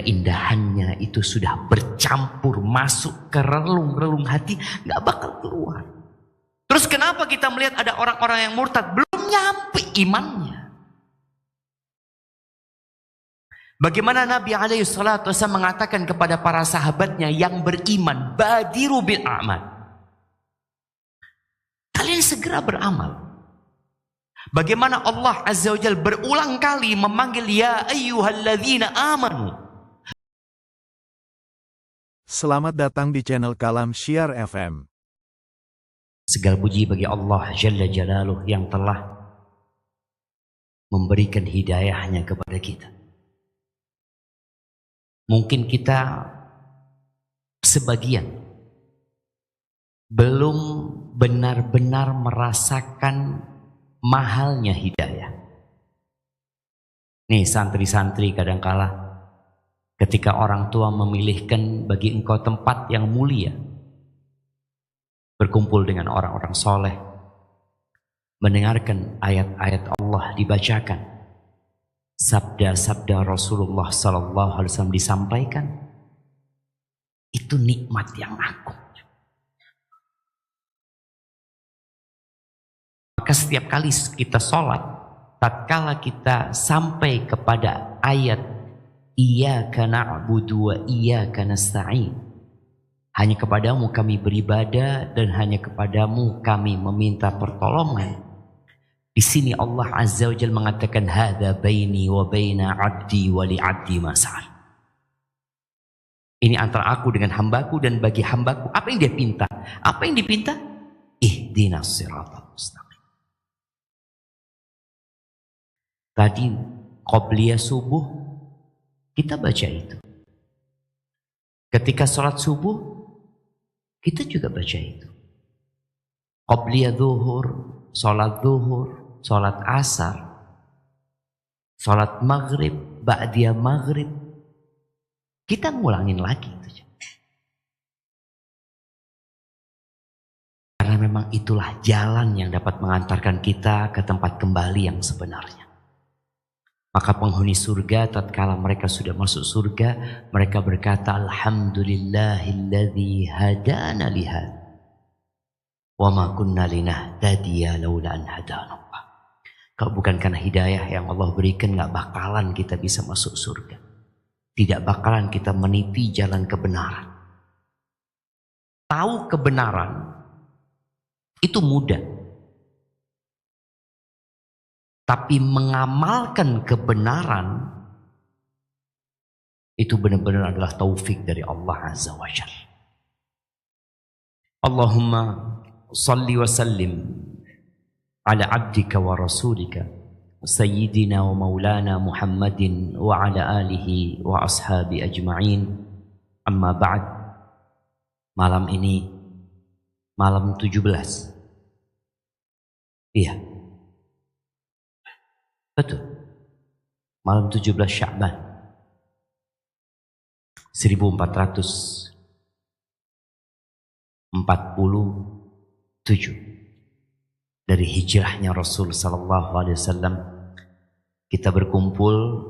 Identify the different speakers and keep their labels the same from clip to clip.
Speaker 1: keindahannya itu sudah bercampur masuk ke relung-relung hati, nggak bakal keluar. Terus kenapa kita melihat ada orang-orang yang murtad belum nyampe imannya? Bagaimana Nabi SAW mengatakan kepada para sahabatnya yang beriman, badiru bil a'mal, kalian segera beramal. Bagaimana Allah Azza wa Jalla berulang kali memanggil ya ayyuhalladzina amanu.
Speaker 2: Selamat datang di channel Kalam Syiar FM.
Speaker 1: Segala puji bagi Allah Jalla Jalaluh yang telah memberikan hidayahnya kepada kita. Mungkin kita sebagian belum benar-benar merasakan mahalnya hidayah. Nih santri-santri kadangkala ketika orang tua memilihkan bagi engkau tempat yang mulia, berkumpul dengan orang-orang soleh, mendengarkan ayat-ayat Allah dibacakan, sabda-sabda Rasulullah SAW disampaikan, itu nikmat yang agung. Maka setiap kali kita sholat, tatkala kita sampai kepada ayat Iyyaka na'budu wa iyyaka nasta'in, hanya kepadamu kami beribadah dan hanya kepadamu kami meminta pertolongan. Di sini Allah Azza wa Jalla mengatakan hadza baini wa baina 'abdi wa li 'abdi ma sa'al. Ini antara aku dengan hambaku dan bagi hambaku apa yang dia pinta. Apa yang dipinta? Ihdinas siratal mustaqim. Tadi qobliyah subuh kita baca itu. Ketika sholat subuh kita juga baca itu. Qobliyah zuhur, sholat zuhur, sholat asar, sholat maghrib, ba'diyah maghrib, kita ngulangin lagi itu. Karena memang itulah jalan yang dapat mengantarkan kita ke tempat kembali yang sebenarnya. Maka penghuni surga tatkala mereka sudah masuk surga, mereka berkata alhamdulillahilladzi hadana lihad wa ma kunna linahtadiya laula an hadanallah. Kalau bukan karena hidayah yang Allah berikan, gak bakalan kita bisa masuk surga. Tidak bakalan kita meniti jalan kebenaran. Tahu kebenaran itu mudah. Tapi mengamalkan kebenaran itu benar-benar adalah taufik dari Allah Azza wa Jalla. Allahumma salli wa sallim ala abdika wa rasulika sayyidina wa maulana Muhammadin wa ala alihi wa ashabi ajma'in. Amma ba'd. Malam ini malam 17. Iya. Betul. Malam 17 Sya'ban 1447 dari hijrahnya Rasul sallallahu alaihi wasallam. Kita berkumpul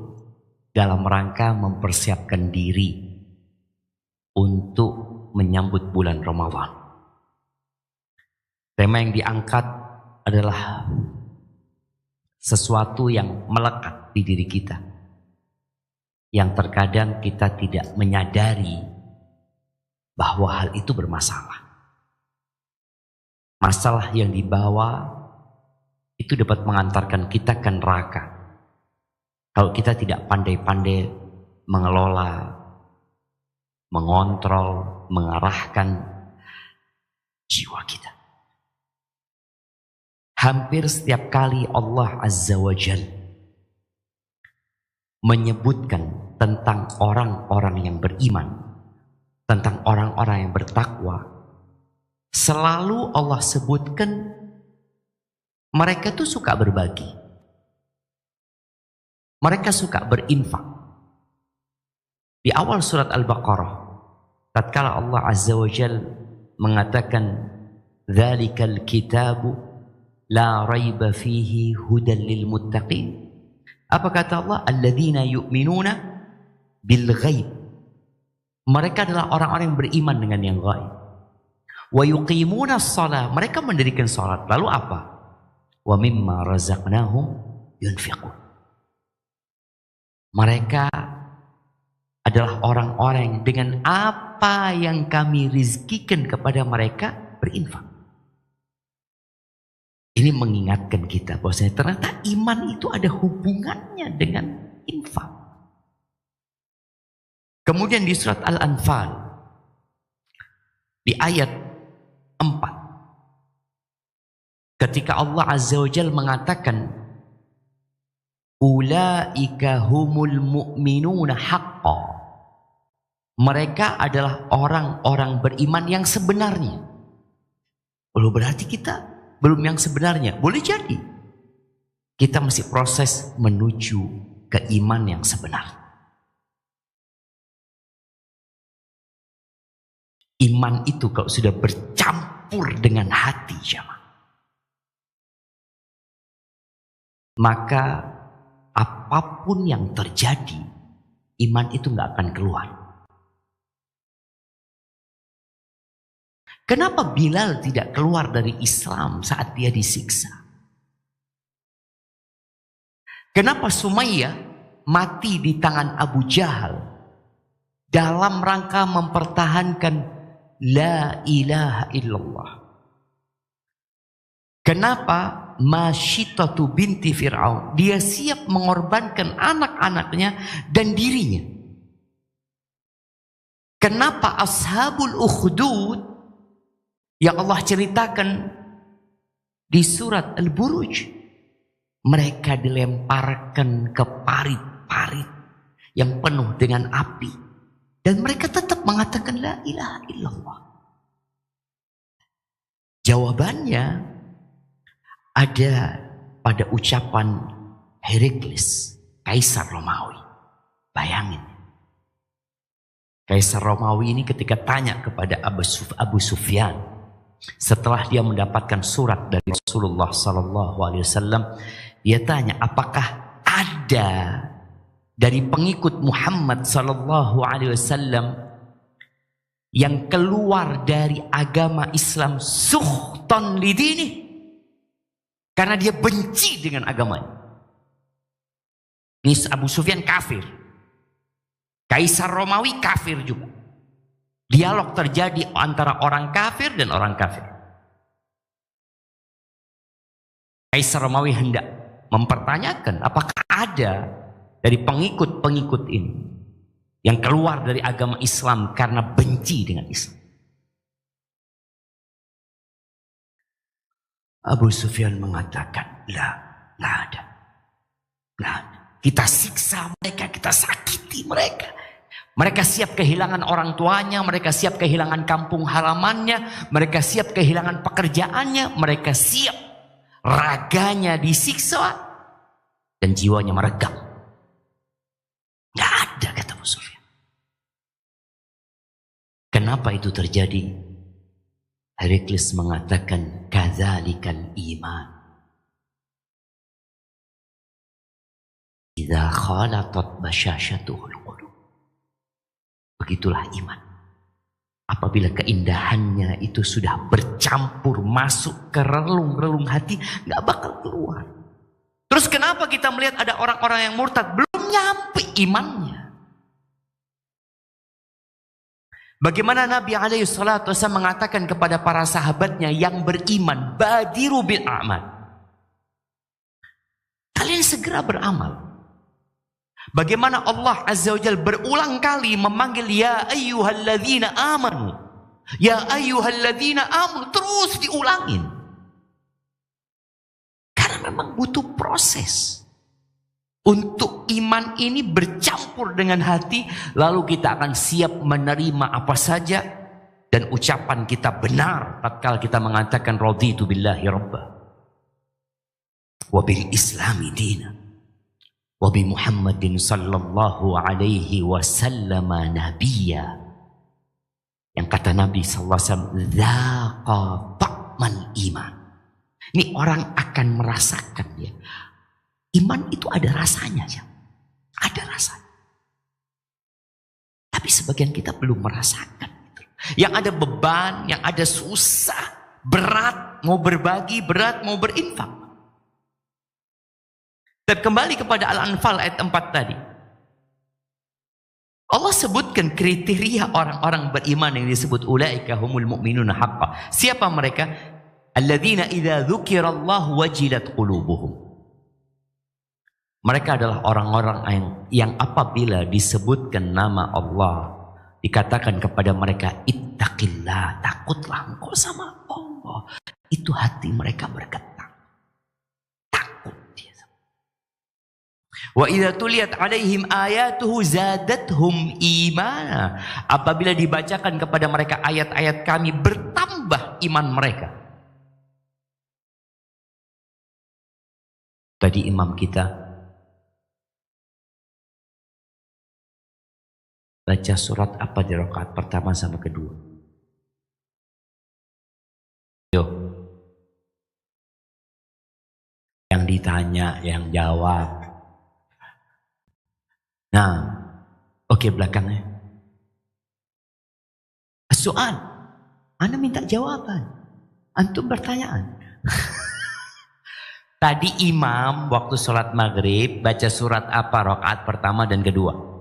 Speaker 1: dalam rangka mempersiapkan diri untuk menyambut bulan Ramadan. Tema yang diangkat adalah sesuatu yang melekat di diri kita, yang terkadang kita tidak menyadari bahwa hal itu bermasalah. Masalah yang dibawa itu dapat mengantarkan kita ke neraka kalau kita tidak pandai-pandai mengelola, mengontrol, mengarahkan jiwa kita. Hampir setiap kali Allah Azza wa Jalla menyebutkan tentang orang-orang yang beriman, tentang orang-orang yang bertakwa, selalu Allah sebutkan mereka tuh suka berbagi. Mereka suka berinfak. Di awal surat Al-Baqarah, tatkala Allah Azza wa Jalla mengatakan dzalikal kitabu la raiba fihi hudan lil muttaqin. Apa kata Allah? Alladzina yu'minuna bil ghaib. Mereka adalah orang-orang yang beriman dengan yang gaib. Wa yuqimuna shalah, mereka mendirikan salat. Lalu apa? Wa mimma razaqnahum yunfiqun. Mereka adalah orang-orang dengan apa yang kami rizkikan kepada mereka berinfak. Ini mengingatkan kita bahwasanya ternyata iman itu ada hubungannya dengan infak. Kemudian di surat Al-Anfal di ayat 4, ketika Allah Azza wa Jalla mengatakan ulaika humul mu'minuna haqqan, mereka adalah orang-orang beriman yang sebenarnya. Belum berarti kita belum yang sebenarnya. Boleh jadi kita masih proses menuju ke iman yang sebenar. Iman itu kalau sudah bercampur dengan hati, jemaah, maka apapun yang terjadi, iman itu nggak akan keluar. Kenapa Bilal tidak keluar dari Islam saat dia disiksa? Kenapa Sumayyah mati di tangan Abu Jahal dalam rangka mempertahankan la ilaha illallah? Kenapa Masyitatu binti Fir'aun dia siap mengorbankan anak-anaknya dan dirinya? Kenapa Ashabul Ukhdud yang Allah ceritakan di surat Al-Buruj, mereka dilemparkan ke parit-parit yang penuh dengan api dan mereka tetap mengatakan la ilaha illallah? Jawabannya ada pada ucapan Heraklius, Kaisar Romawi. Bayangin, Kaisar Romawi ini ketika tanya kepada Abu Sufyan setelah dia mendapatkan surat dari Rasulullah SAW, dia tanya, apakah ada dari pengikut Muhammad SAW yang keluar dari agama Islam sukhtan lidini, karena dia benci dengan agamanya. Ini Abu Sufyan kafir, Kaisar Romawi kafir juga. Dialog terjadi antara orang kafir dan orang kafir. Kaisar Romawi hendak mempertanyakan apakah ada dari pengikut-pengikut ini yang keluar dari agama Islam karena benci dengan Islam. Abu Sufyan mengatakan, nggak ada. Kita siksa mereka, kita sakiti mereka. Mereka siap kehilangan orang tuanya, mereka siap kehilangan kampung halamannya, mereka siap kehilangan pekerjaannya, mereka siap raganya disiksa dan jiwanya meregang. Nggak ada, kata Abu Sufyan. Kenapa itu terjadi? Heraklius mengatakan kadzalikal iman. Idza khalatat basyashatuhul qulub. Begitulah iman. Apabila keindahannya itu sudah bercampur masuk ke relung-relung hati, nggak bakal keluar. Terus kenapa kita melihat ada orang-orang yang murtad belum nyampe imannya? Bagaimana Nabi SAW mengatakan kepada para sahabatnya yang beriman, badiru bil a'mal. Kalian segera beramal. Bagaimana Allah Azza wa Jalla berulang kali memanggil ya ayyuhalladzina amanu. Ya ayyuhalladzina amanu, terus diulangin. Karena memang butuh proses. Untuk iman ini bercampur dengan hati, lalu kita akan siap menerima apa saja dan ucapan kita benar tatkala kita mengatakan raditu billahi rabba wa bil islami dina wa bi Muhammadin sallallahu alaihi wasallam nabiyya. Yang kata Nabi sallallahu alaihi wasallam, dzaqa ta'mal iman. Ini orang akan merasakan ya. Iman itu ada rasanya ya. Ada rasanya. Tapi sebagian kita belum merasakan. Yang ada beban, yang ada susah, berat, mau berbagi, berat, mau berinfak. Dan kembali kepada Al-Anfal ayat 4 tadi. Allah sebutkan kriteria orang-orang beriman yang disebut ulaika humul mu'minuna haqqan. Siapa mereka? Alladzina idza dzukirallahu wajilat qulubuhum. Mereka adalah orang-orang yang apabila disebutkan nama Allah, dikatakan kepada mereka, ittaqillah, takutlah engkau sama Allah. Itu hati mereka bergetar. Takut dia. Wa idza tuliyat alaihim ayatuhu zadatuhum imana. Apabila dibacakan kepada mereka ayat-ayat kami, bertambah iman mereka. Tadi imam kita baca surat apa di rakaat pertama sama kedua? Yo. Yang ditanya, yang jawab. Nah, oke, belakangnya. Soal. Anda minta jawaban. Antum bertanyaan. Tadi imam waktu sholat maghrib baca surat apa rakaat pertama dan kedua?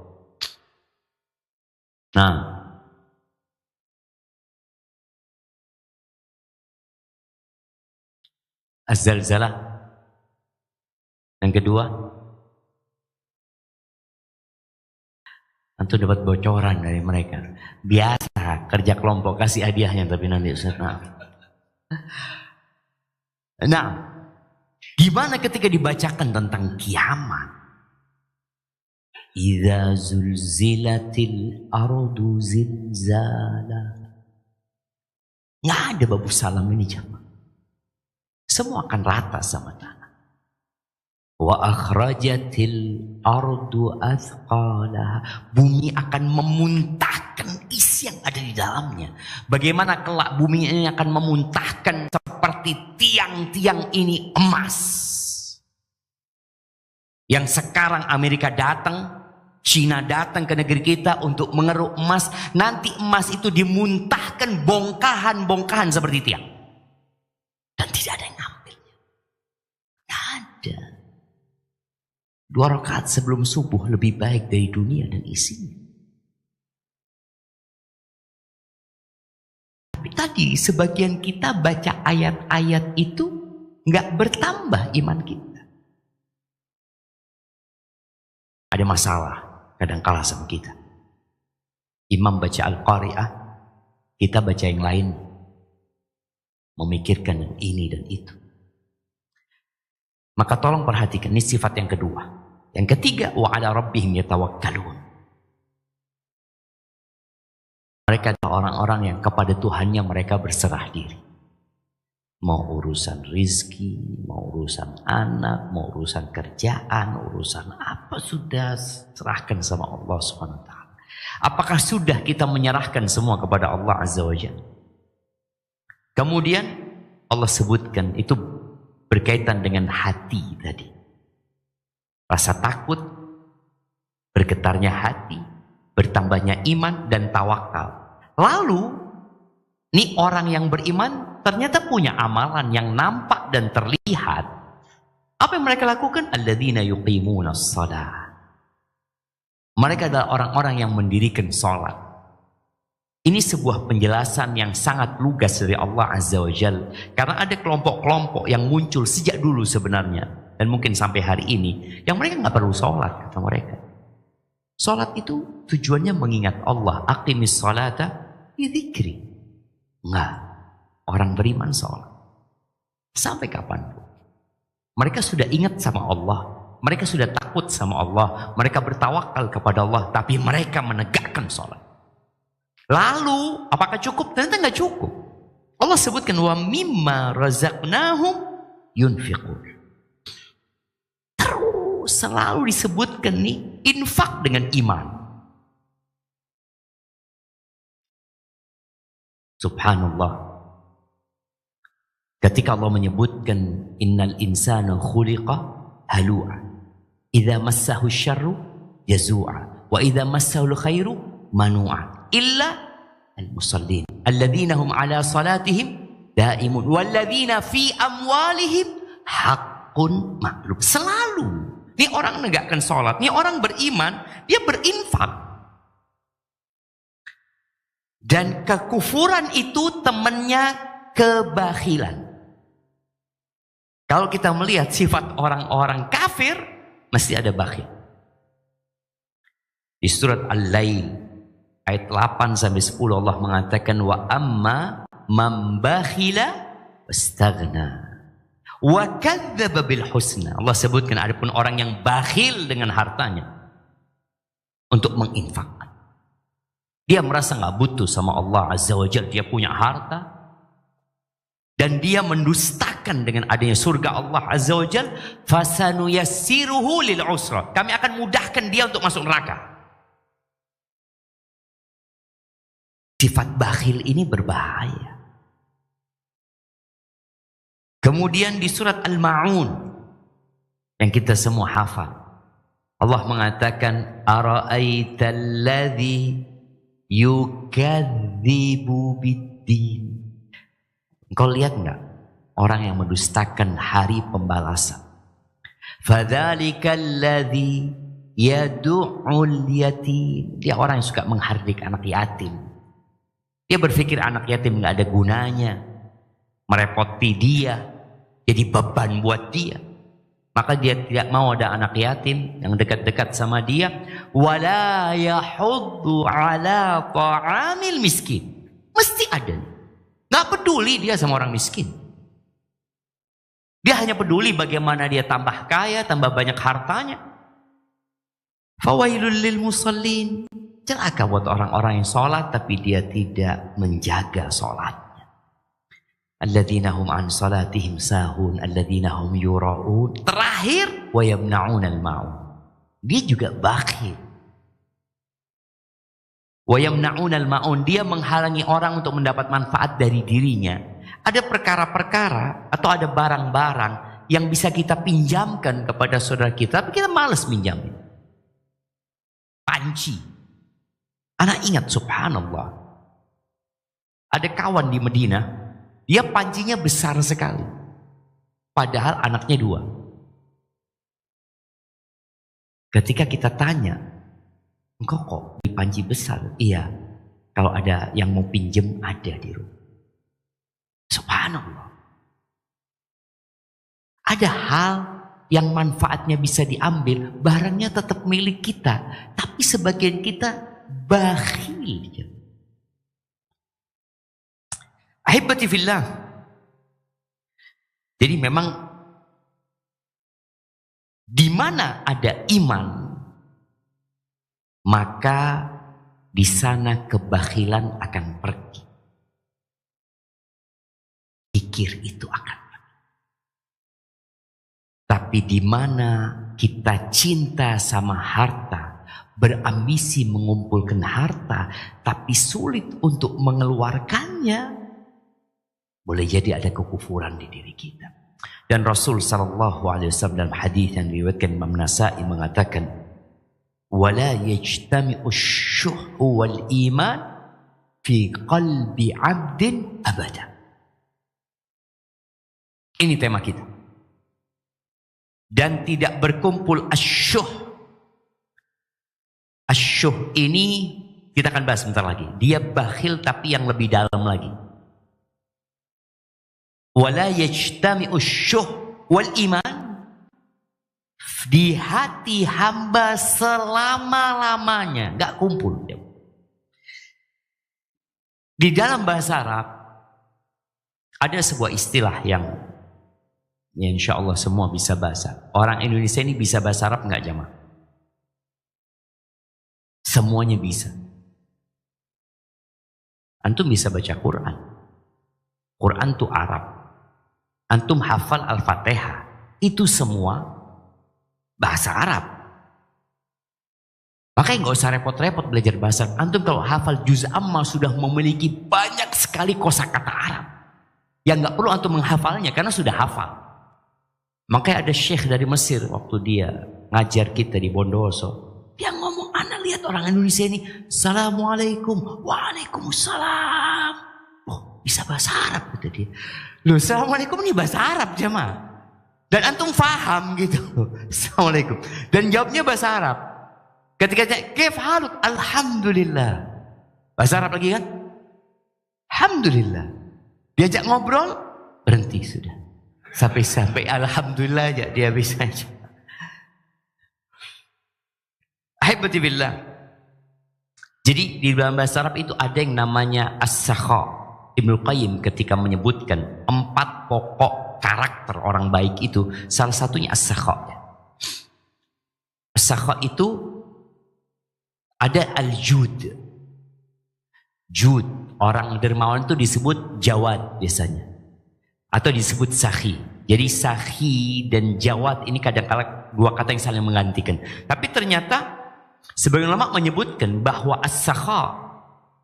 Speaker 1: Nah, Az-Zalzalah. Yang kedua, antum dapat bocoran dari mereka. Biasa kerja kelompok, kasih hadiahnya, tapi nanti Ustaz maaf. Nah, gimana ketika dibacakan tentang kiamat? Idza zulzilatil ardu zilzala. Nggak ada babu salam ini jamaah. Semua akan rata sama tanah. Wa akhrajatil ardu athqalaha. Bumi akan memuntahkan isi yang ada di dalamnya. Bagaimana kelak bumi ini akan memuntahkan seperti tiang-tiang ini emas. Yang sekarang Amerika datang, Cina datang ke negeri kita untuk mengeruk emas. Nanti emas itu dimuntahkan bongkahan-bongkahan seperti tiang. Dan tidak ada yang ngambilnya. Tidak ada. 2 rakaat sebelum subuh lebih baik dari dunia dan isinya. Tapi tadi sebagian kita baca ayat-ayat itu nggak bertambah iman kita. Ada masalah kadang kalah sama kita. Imam baca Al-Qari'ah, kita baca yang lain. Memikirkan yang ini dan itu. Maka tolong perhatikan, ini sifat yang kedua. Yang ketiga, wa ala rabbihim yatawakkalun. Mereka adalah orang-orang yang kepada Tuhannya mereka berserah diri. Mau urusan rizki, mau urusan anak, mau urusan kerjaan, urusan apa, sudah serahkan sama Allah SWT. Apakah sudah kita menyerahkan semua kepada Allah Azza wa Jalla? Kemudian Allah sebutkan itu berkaitan dengan hati tadi. Rasa takut, bergetarnya hati, bertambahnya iman dan tawakal. Lalu, ini orang yang beriman ternyata punya amalan yang nampak dan terlihat. Apa yang mereka lakukan? Alladzina yuqimunas shalah. Mereka adalah orang-orang yang mendirikan salat. Ini sebuah penjelasan yang sangat lugas dari Allah Azza wa Jalla. Karena ada kelompok-kelompok yang muncul sejak dulu sebenarnya. Dan mungkin sampai hari ini. Yang mereka nggak perlu sholat, kata mereka. Sholat itu tujuannya mengingat Allah. Aqimis sholata dzikri. Enggak. Orang beriman sholat. Sampai kapanpun. Mereka sudah ingat sama Allah. Mereka sudah takut sama Allah. Mereka bertawakal kepada Allah. Tapi mereka menegakkan sholat. Lalu, apakah cukup? Ternyata nggak cukup. Allah sebutkan, wa mimma razaqnahum yunfiqun. Terus selalu disebutkan nih, infak dengan iman. Subhanallah. Ketika Allah menyebutkan, innal insana khuliqa halu'a. Idza massahu syarru jazu'a. Wa idza massahu khairu manu'an illa al-musallin alladzina hum ala salatihim daimun walladzina fi amwalihim haqqun ma'lum. Selalu ini orang menegakkan salat, ini orang beriman, dia berinfak. Dan kekufuran itu temannya kebakhilan. Kalau kita melihat sifat orang-orang kafir, mesti ada bakhil. Di surat Al-Lail ayat 8 sampai 10 Allah mengatakan wa amma man bakhila wastaghna wa kadzdzaba bil husna. Allah sebutkan adapun orang yang bakhil dengan hartanya untuk menginfakkan. Dia merasa nggak butuh sama Allah Azza wa Jalla, dia punya harta. Dan dia mendustakan dengan adanya surga Allah Azza wa Jal. Fasanuyassiruhu lil usra. Kami akan mudahkan dia untuk masuk neraka. Sifat bakhil ini berbahaya. Kemudian di surat Al-Ma'un yang kita semua hafal, Allah mengatakan ara'aital ladzi yukadzibu bid-din. Engkau lihat enggak orang yang mendustakan hari pembalasan? Fadzalikal ladzi yad'ul yatim. Dia orang yang suka menghardik anak yatim. Dia berpikir anak yatim enggak ada gunanya, merepoti dia, jadi beban buat dia. Maka dia tidak mau ada anak yatim yang dekat-dekat sama dia. Wala yahuddu ala ta'amil miskin. Mesti ada. Gak peduli dia sama orang miskin. Dia hanya peduli bagaimana dia tambah kaya, tambah banyak hartanya. Fawailul lil musallin. Celaka buat orang-orang yang sholat tapi dia tidak menjaga sholatnya. Alladzina hum an salatihim sahun, alladzina hum yura'un. Terakhir, wa yamna'un al-ma'un. Dia juga bakhil. Wa yamna'un al-ma'un, dia menghalangi orang untuk mendapat manfaat dari dirinya. Ada perkara-perkara atau ada barang-barang yang bisa kita pinjamkan kepada saudara kita, tapi kita malas pinjamin. Panci. Anak ingat subhanallah. Ada kawan di Medina, dia pancinya besar sekali. Padahal anaknya 2. Ketika kita tanya, engkau kok di panci besar? Iya, kalau ada yang mau pinjem ada di rumah. Subhanallah. Ada hal yang manfaatnya bisa diambil, barangnya tetap milik kita, tapi sebagian kita bakhil. Ahibati fillah. Jadi memang di mana ada iman, maka di sana kebakhilan akan pergi. Kikir itu akan pergi. Tapi di mana kita cinta sama harta, berambisi mengumpulkan harta, tapi sulit untuk mengeluarkannya, boleh jadi ada kekufuran di diri kita. Dan Rasul SAW dalam hadis yang diriwayatkan Imam Nasa'i mengatakan, ولا يجتمع الشح والإيمان في قلب عبد أبدا. Ini tema kita. Dan tidak berkumpul asyuh. Asyuh ini kita akan bahas sebentar lagi. Dia bakhil tapi yang lebih dalam lagi. Wala yajtami'u syuh wal iman. Di hati hamba selama-lamanya, gak kumpul. Di dalam bahasa Arab ada sebuah istilah yang ya insya Allah semua bisa bahasa. Orang Indonesia ini bisa bahasa Arab gak jamaah? Semuanya bisa. Antum bisa baca Quran. Quran itu Arab. Antum hafal Al-Fatihah. Itu semua bahasa Arab. Makanya nggak usah repot-repot belajar bahasa. Antum kalau hafal juz amma sudah memiliki banyak sekali kosakata Arab. Yang nggak perlu antum menghafalnya karena sudah hafal. Makanya ada syekh dari Mesir waktu dia ngajar kita di Bondowoso. Dia ngomong, ana lihat orang Indonesia ini, Assalamualaikum, Waalaikumsalam. Oh, bisa bahasa Arab kata dia. Loh, Assalamualaikum ini bahasa Arab jemaah. Dan antum faham gitu. Assalamualaikum. Dan jawabnya bahasa Arab. Ketika kif haluk, alhamdulillah. Bahasa Arab lagi kan? Alhamdulillah. Diajak ngobrol, berhenti sudah. Sampai alhamdulillah aja dia bisa aja. Ahibati billah. Jadi di dalam bahasa Arab itu ada yang namanya as-sakha. Ibnu Qayyim ketika menyebutkan 4 pokok karakter orang baik itu, salah satunya as-sakha. As-sakha itu ada al-jud. Jud, orang dermawan itu disebut jawad biasanya. Atau disebut sakhi. Jadi sakhi dan jawad ini kadang-kadang 2 kata yang saling menggantikan. Tapi ternyata sebagian ulama menyebutkan bahwa as-sakha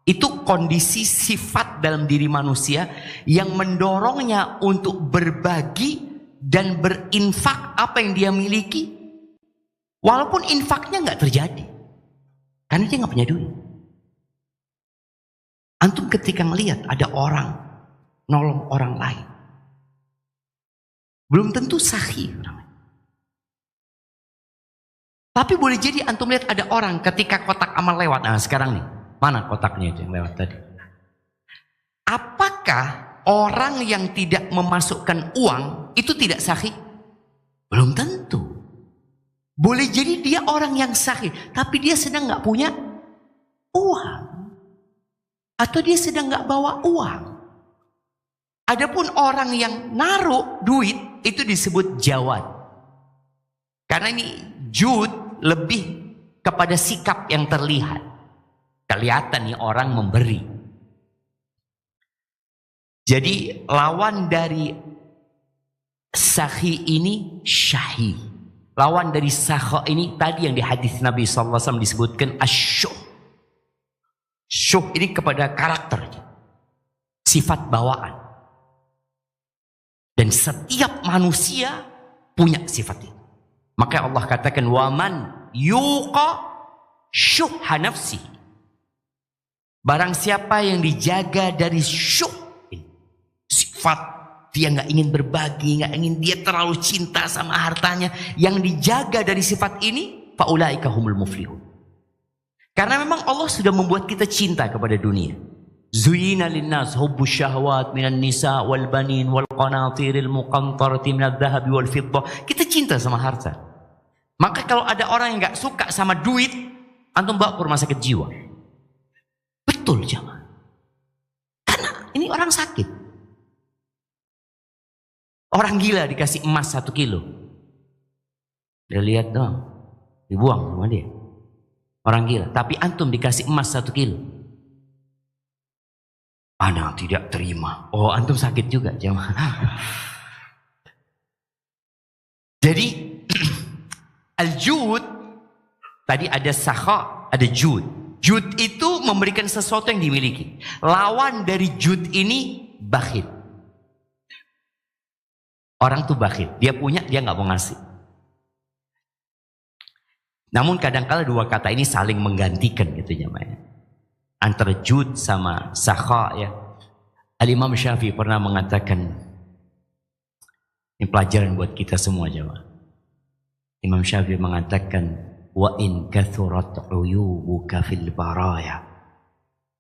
Speaker 1: itu kondisi sifat dalam diri manusia yang mendorongnya untuk berbagi dan berinfak apa yang dia miliki. Walaupun infaknya nggak terjadi. Karena dia nggak punya duit. Antum ketika melihat ada orang nolong orang lain, belum tentu sahih orang. Tapi boleh jadi antum lihat ada orang ketika kotak amal lewat. Nah sekarang nih, mana kotaknya itu yang lewat tadi? Apakah orang yang tidak memasukkan uang itu tidak sahih? Belum tentu. Boleh jadi dia orang yang sahih, tapi dia sedang nggak punya uang. Atau dia sedang nggak bawa uang. Adapun orang yang naruh duit itu disebut jawad. Karena ini jud lebih kepada sikap yang terlihat. Kelihatan nih orang memberi. Jadi lawan dari sahi ini syahi. Lawan dari sakha ini tadi yang di hadis Nabi SAW disebutkan asyuh. Syuh ini kepada karakternya. Sifat bawaan. Dan setiap manusia punya sifat itu. Maka Allah katakan waman yuqa syuhha nafsi. Barang siapa yang dijaga dari syuh, sifat dia nggak ingin berbagi, nggak ingin, dia terlalu cinta sama hartanya, yang dijaga dari sifat ini, faulaika humul muflihun. Karena memang Allah sudah membuat kita cinta kepada dunia. Zuyina linnas hubbus syahwat minan nisa wal banin wal qanatiril muqantarati minadh dhahabi wal fiddah. Kita cinta sama harta. Maka kalau ada orang yang nggak suka sama duit, antum bawa ke rumah sakit jiwa. Betul jemaah. Karena ini orang sakit. Orang gila dikasih emas 1 kilo. Dia lihat dong, dibuang sama dia. Orang gila. Tapi antum dikasih emas 1 kilo. Ana tidak terima. Oh, antum sakit juga jemaah. Jadi al-jud tadi ada sakha, ada jud. Jud itu memberikan sesuatu yang dimiliki. Lawan dari jud ini bakhil. Orang tuh bakhil. Dia punya, dia nggak mau ngasih. Namun kadang-kala 2 kata ini saling menggantikan gitu jemaah. Antara jud sama sakha ya. Al-Imam Syafi'i pernah mengatakan, ini pelajaran buat kita semua jemaah. Imam Syafi'i mengatakan, wa in kathurat uyubuka fil baraya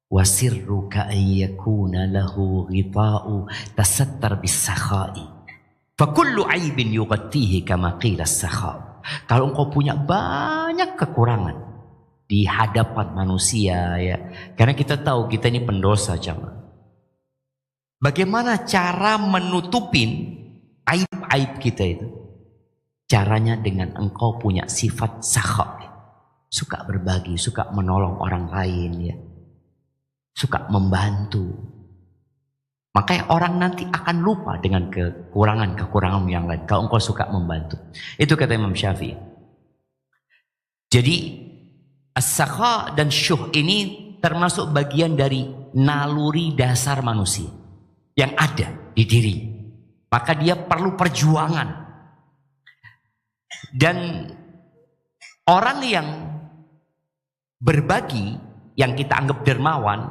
Speaker 1: wa sirruka an yakuna lahu ghita'u tasattar bis sakha'i fa kullu aibin yughatihi kama qila as-sakha. Kalau engkau punya banyak kekurangan di hadapan manusia ya, karena kita tahu kita ini pendosa jemaah. Bagaimana cara menutupin aib-aib kita itu? Caranya dengan engkau punya sifat sakha. Suka berbagi, suka menolong orang lain ya. Suka membantu. Makanya orang nanti akan lupa dengan kekurangan-kekurangan yang lain. Kalau engkau suka membantu. Itu kata Imam Syafi'i. Jadi as-sakha dan syuh ini termasuk bagian dari naluri dasar manusia. Yang ada di diri. Maka dia perlu perjuangan. Dan orang yang berbagi yang kita anggap dermawan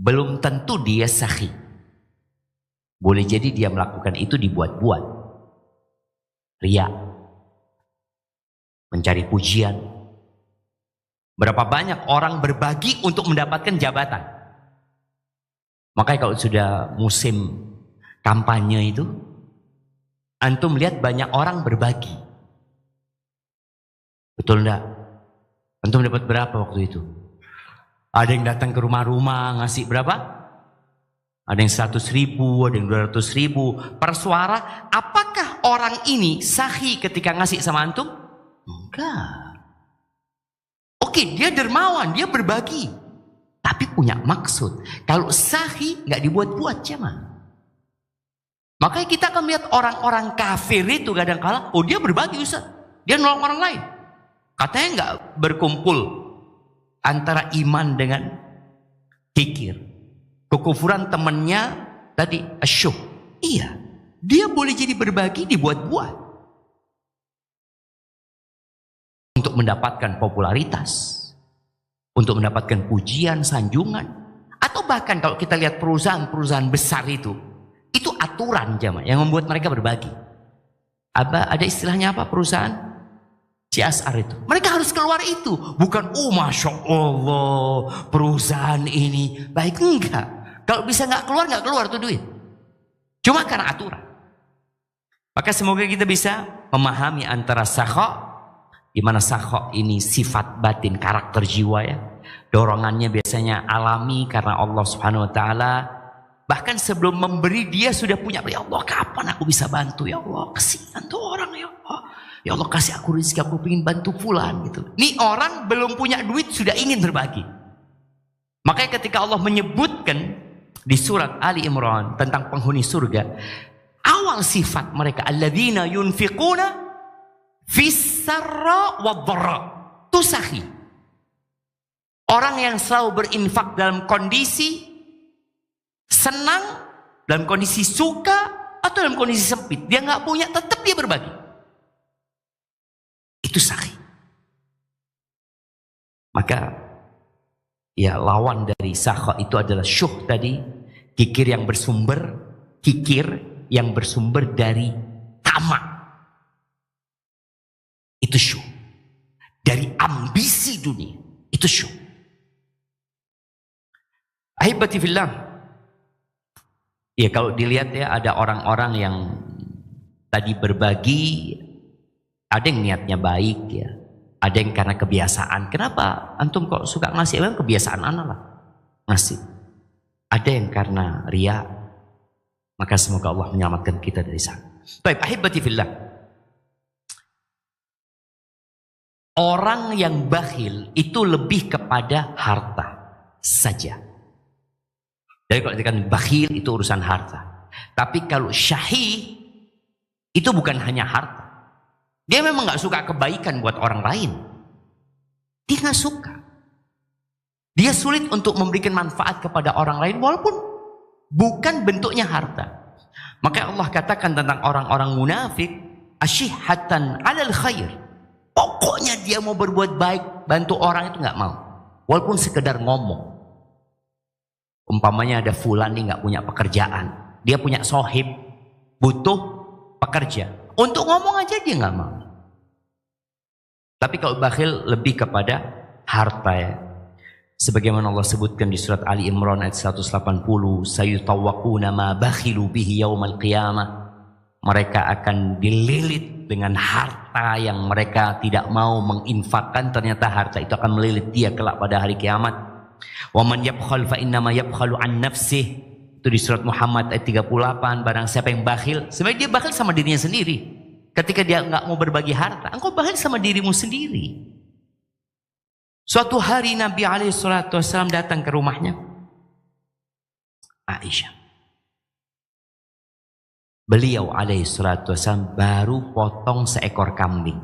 Speaker 1: belum tentu dia sakhi. Boleh jadi dia melakukan itu dibuat-buat. Riya, mencari pujian. Berapa banyak orang berbagi untuk mendapatkan jabatan. Makanya kalau sudah musim kampanye itu, antum lihat banyak orang berbagi. Betul enggak? Antum dapat berapa waktu itu? Ada yang datang ke rumah-rumah ngasih berapa? Ada yang 100.000, ada yang 200.000 per suara. Apakah orang ini sahih ketika ngasih sama antum? Enggak. Oke, dia dermawan, dia berbagi, tapi punya maksud. Kalau sahih nggak dibuat-buat jemaah. Makanya kita akan melihat orang-orang kafir itu kadang-kala, oh dia berbagi Ustaz, dia nolong orang lain. Katanya nggak berkumpul antara iman dengan kikir. Kekufuran temannya tadi asyuh. Iya, dia boleh jadi berbagi dibuat-buat untuk mendapatkan popularitas, untuk mendapatkan pujian, sanjungan, atau bahkan kalau kita lihat perusahaan-perusahaan besar itu aturan jamaah yang membuat mereka berbagi. Ada istilahnya apa perusahaan? CSR itu. Mereka harus keluar itu, bukan masya Allah perusahaan ini baik, enggak. Kalau bisa nggak keluar tuh duit. Cuma karena aturan. Maka semoga kita bisa memahami antara sakha, di mana sakha ini sifat batin, karakter jiwa ya. Dorongannya biasanya alami karena Allah Subhanahu wa taala. Bahkan sebelum memberi dia sudah punya, ya Allah kapan aku bisa bantu, ya Allah kasihan tuh orang, ya Allah. Ya Allah kasih aku rezeki, aku ingin bantu fulan gitu. Nih orang belum punya duit sudah ingin berbagi. Makanya ketika Allah menyebutkan di surat Ali Imran tentang penghuni surga, awal sifat mereka alladzina yunfiquna fis sarra wad dharra. Itu sahih. Orang yang selalu berinfak dalam kondisi senang, dalam kondisi suka, atau dalam kondisi sempit. Dia nggak punya, tetap dia berbagi. Itu sahih. Maka ya lawan dari sakha itu adalah syuh tadi, kikir yang bersumber dari tamak. Itu syuh. Dari ambisi dunia, itu syuh. Ahibati fillah. Ya kalau dilihat ya ada orang-orang yang tadi berbagi, ada yang niatnya baik ya, ada yang karena kebiasaan. Kenapa antum kok suka ngasih? Emang kebiasaan anak lah ngasih. Ada yang karena riya. Maka semoga Allah menyelamatkan kita dari sana. Baik, ahibati fillah. Orang yang bakhil itu lebih kepada harta saja. Jadi kalau dikatakan bakhil itu urusan harta. Tapi kalau syahih itu bukan hanya harta. Dia memang gak suka kebaikan buat orang lain. Dia gak suka. Dia sulit untuk memberikan manfaat kepada orang lain walaupun bukan bentuknya harta. Maka Allah katakan tentang orang-orang munafik, asyihatan 'alal khair. Pokoknya dia mau berbuat baik, bantu orang itu gak mau. Walaupun sekedar ngomong. Umpamanya ada fulan nih gak punya pekerjaan, dia punya sohib, butuh pekerja. Untuk ngomong aja dia gak mau. Tapi kalau bakhil lebih kepada harta ya. Sebagaimana Allah sebutkan di surat Ali Imran ayat 180, sayutawwaquna ma bakhilu bihi yaumal qiyamah. Mereka akan dililit dengan harta yang mereka tidak mau menginfakkan. Ternyata harta itu akan melilit dia kelak pada hari kiamat. Wa man yabkhal fa innama yabkhalu an nafsih. Itu di surat Muhammad ayat 38. Barang siapa yang bakhil, sebenarnya dia bakhil sama dirinya sendiri. Ketika dia nggak mau berbagi harta, engkau bakhil sama dirimu sendiri. Suatu hari Nabi SAW datang ke rumahnya Aisyah. Beliau SAW baru potong seekor kambing.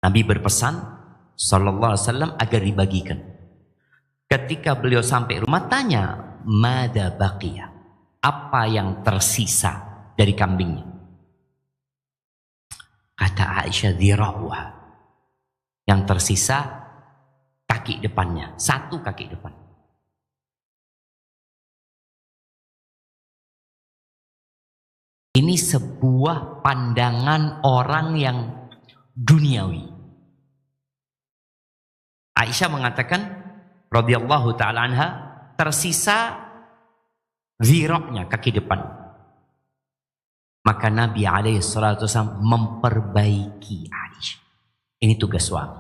Speaker 1: Nabi berpesan Sallallahu Alaihi Wasallam agar dibagikan. Ketika beliau sampai rumah tanya, mada baqiya, apa yang tersisa dari kambingnya? Kata Aisyah, dhira'uha. Yang tersisa kaki depannya, satu kaki depan. Ini sebuah pandangan orang yang duniawi. Aisyah mengatakan radhiyallahu taala anha, tersisa dhira'nya, kaki depan. Maka Nabi alaihi salatu wasallam memperbaiki Aisyah. Ini tugas suami.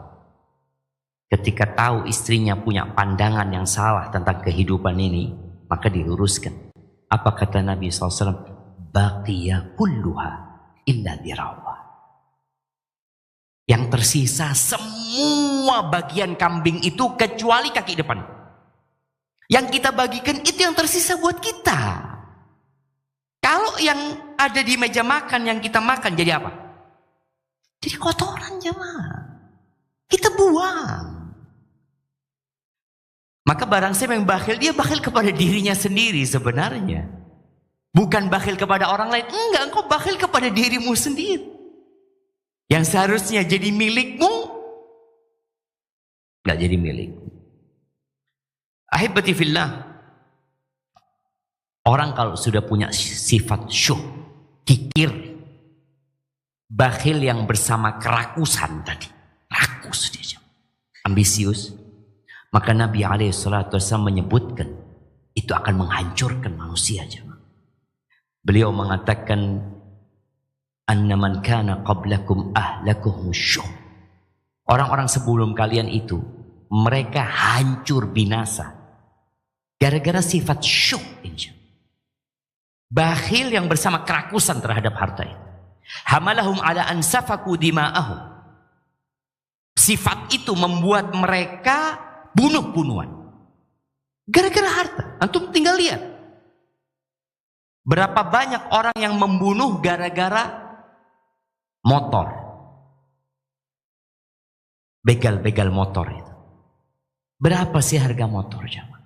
Speaker 1: Ketika tahu istrinya punya pandangan yang salah tentang kehidupan ini, maka diluruskan. Apa kata Nabi SAW? Baqiya kulluha illa dhira'uha. Yang tersisa semua bagian kambing itu kecuali kaki depan. Yang kita bagikan itu yang tersisa buat kita. Kalau yang ada di meja makan yang kita makan jadi apa? Jadi kotoran jemaah. Kita buang. Maka barang siapa yang bakhil, dia bakhil kepada dirinya sendiri sebenarnya. Bukan bakhil kepada orang lain. Enggak, engkau bakhil kepada dirimu sendiri. Yang seharusnya jadi milikmu, enggak jadi milikmu. Ahibati fillah. Orang kalau sudah punya sifat syuh, kikir, bakhil yang bersama kerakusan tadi, rakus dia, ambisius, maka Nabi SAW menyebutkan itu akan menghancurkan manusia. Beliau mengatakan, anna man kana qablakum ahlakuhum syuh. Orang-orang sebelum kalian itu mereka hancur binasa gara-gara sifat syuh. Bakhil yang bersama kerakusan terhadap harta itu. Hamalahum ala an safaku dima'ahum. Sifat itu membuat mereka bunuh-bunuhan. Gara-gara harta. Antum tinggal lihat. Berapa banyak orang yang membunuh gara-gara motor. Begal-begal motor itu. Berapa sih harga motor jemaah?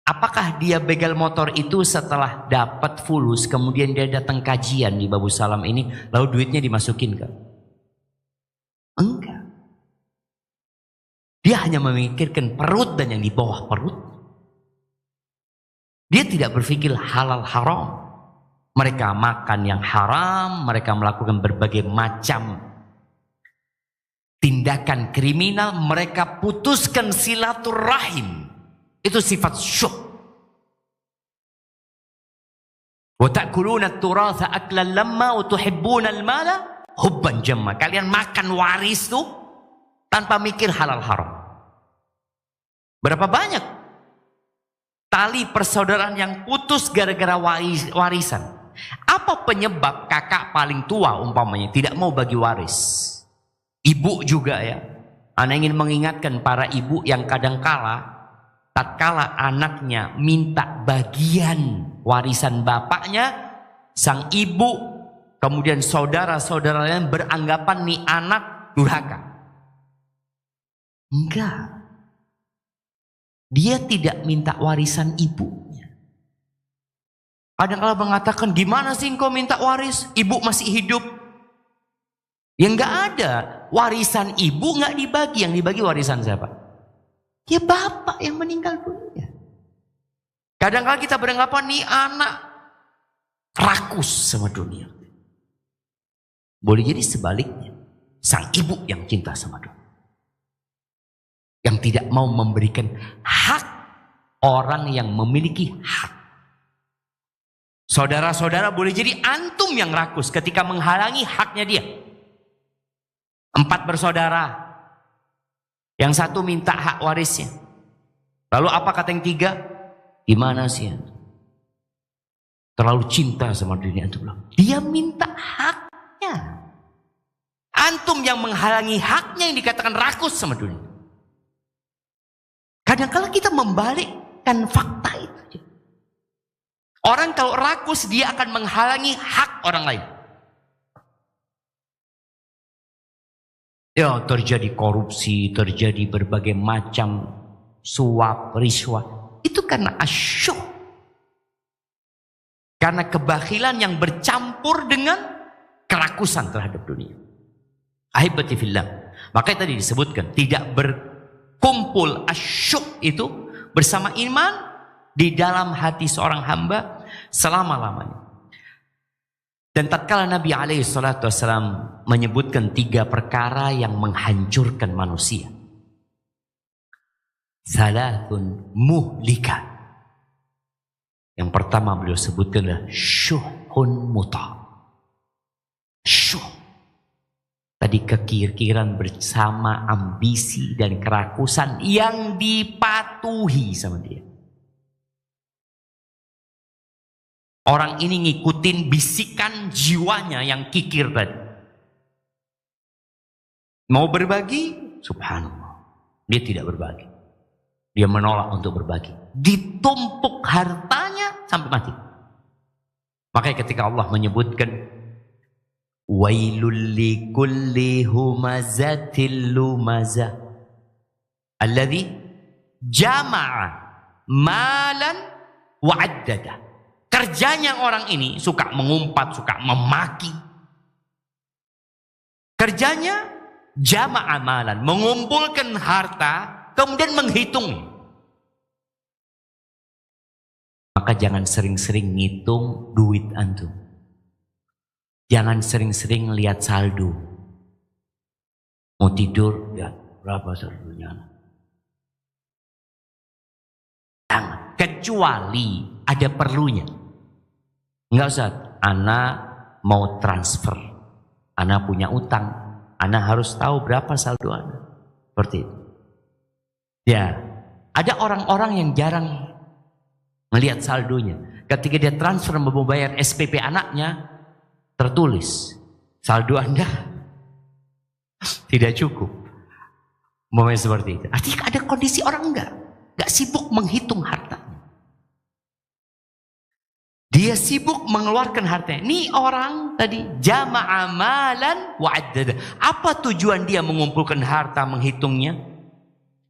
Speaker 1: Apakah dia begal motor itu setelah dapat fulus, kemudian dia datang kajian di Babu Salam ini, lalu duitnya dimasukin ke? Enggak. Dia hanya memikirkan perut dan yang di bawah perut. Dia tidak berpikir halal haram. Mereka makan yang haram, mereka melakukan berbagai macam tindakan kriminal, mereka putuskan silaturahim. Itu sifat syuh. Wa ta'kuluna at-turatha aklan lamma wa tuhibbuna al-mala hubban jamma. Kalian makan waris tuh tanpa mikir halal haram. Berapa banyak tali persaudaraan yang putus gara-gara warisan? Apa penyebab kakak paling tua umpamanya tidak mau bagi waris? Ibu juga ya. Ana ingin mengingatkan para ibu yang kadangkala tatkala anaknya minta bagian warisan bapaknya, sang ibu kemudian saudara-saudara lain beranggapan nih anak durhaka. Enggak. Dia tidak minta warisan ibunya. Kadang-kala mengatakan, gimana sih engkau minta waris? Ibu masih hidup. Ya enggak ada. Warisan ibu enggak dibagi. Yang dibagi warisan siapa? Ya bapak yang meninggal dunia. Kadang-kadang kita beranggapan nih anak rakus sama dunia. Boleh jadi sebaliknya. Sang ibu yang cinta sama dunia. Yang tidak mau memberikan hak orang yang memiliki hak. Saudara-saudara boleh jadi antum yang rakus ketika menghalangi haknya dia. 4 bersaudara. Yang satu minta hak warisnya. Lalu apa kata yang 3? Gimana sih? Terlalu cinta sama dunia itu. Dia minta haknya. Antum yang menghalangi haknya yang dikatakan rakus sama dunia. Kadang-kadang kita membalikkan fakta itu. Orang kalau rakus dia akan menghalangi hak orang lain. Ya terjadi korupsi, terjadi berbagai macam suap, riswah. Itu karena asyuh. Karena kebakhilan yang bercampur dengan kerakusan terhadap dunia. Ahibati fillah. Makanya tadi disebutkan tidak berkumpul asyuk itu bersama iman di dalam hati seorang hamba selama-lamanya. Dan tatkala Nabi SAW menyebutkan 3 perkara yang menghancurkan manusia. Salathun muhlika. Yang pertama beliau sebutkan adalah syuhun muta. Syuh. Tadi kekir-kiran bersama ambisi dan kerakusan yang dipatuhi sama dia. Orang ini ngikutin bisikan jiwanya yang kikir tadi. Mau berbagi, subhanallah. Dia tidak berbagi. Dia menolak untuk berbagi. Ditumpuk hartanya sampai mati. Makanya ketika Allah menyebutkan wailul likulli humazatil lumazah alladzi jama'a malan wa'addada. Kerjanya orang ini suka mengumpat, suka memaki. Kerjanya jama'a malan, mengumpulkan harta kemudian menghitung. Maka jangan sering-sering ngitung duit antum. Jangan sering-sering lihat saldo. Mau tidur, ya berapa saldonya? Jangan. Kecuali ada perlunya. Enggak usah. Anak mau transfer. Anak punya utang. Anak harus tahu berapa saldo anak. Seperti itu. Ya. Ada orang-orang yang jarang melihat saldonya. Ketika dia transfer mau bayar SPP anaknya, tertulis saldo Anda tidak cukup. Momennya seperti itu. Artinya ada kondisi orang enggak sibuk menghitung hartanya. Dia sibuk mengeluarkan hartanya. Ini orang tadi jama'a malan wa'addada. Apa tujuan dia mengumpulkan harta, menghitungnya?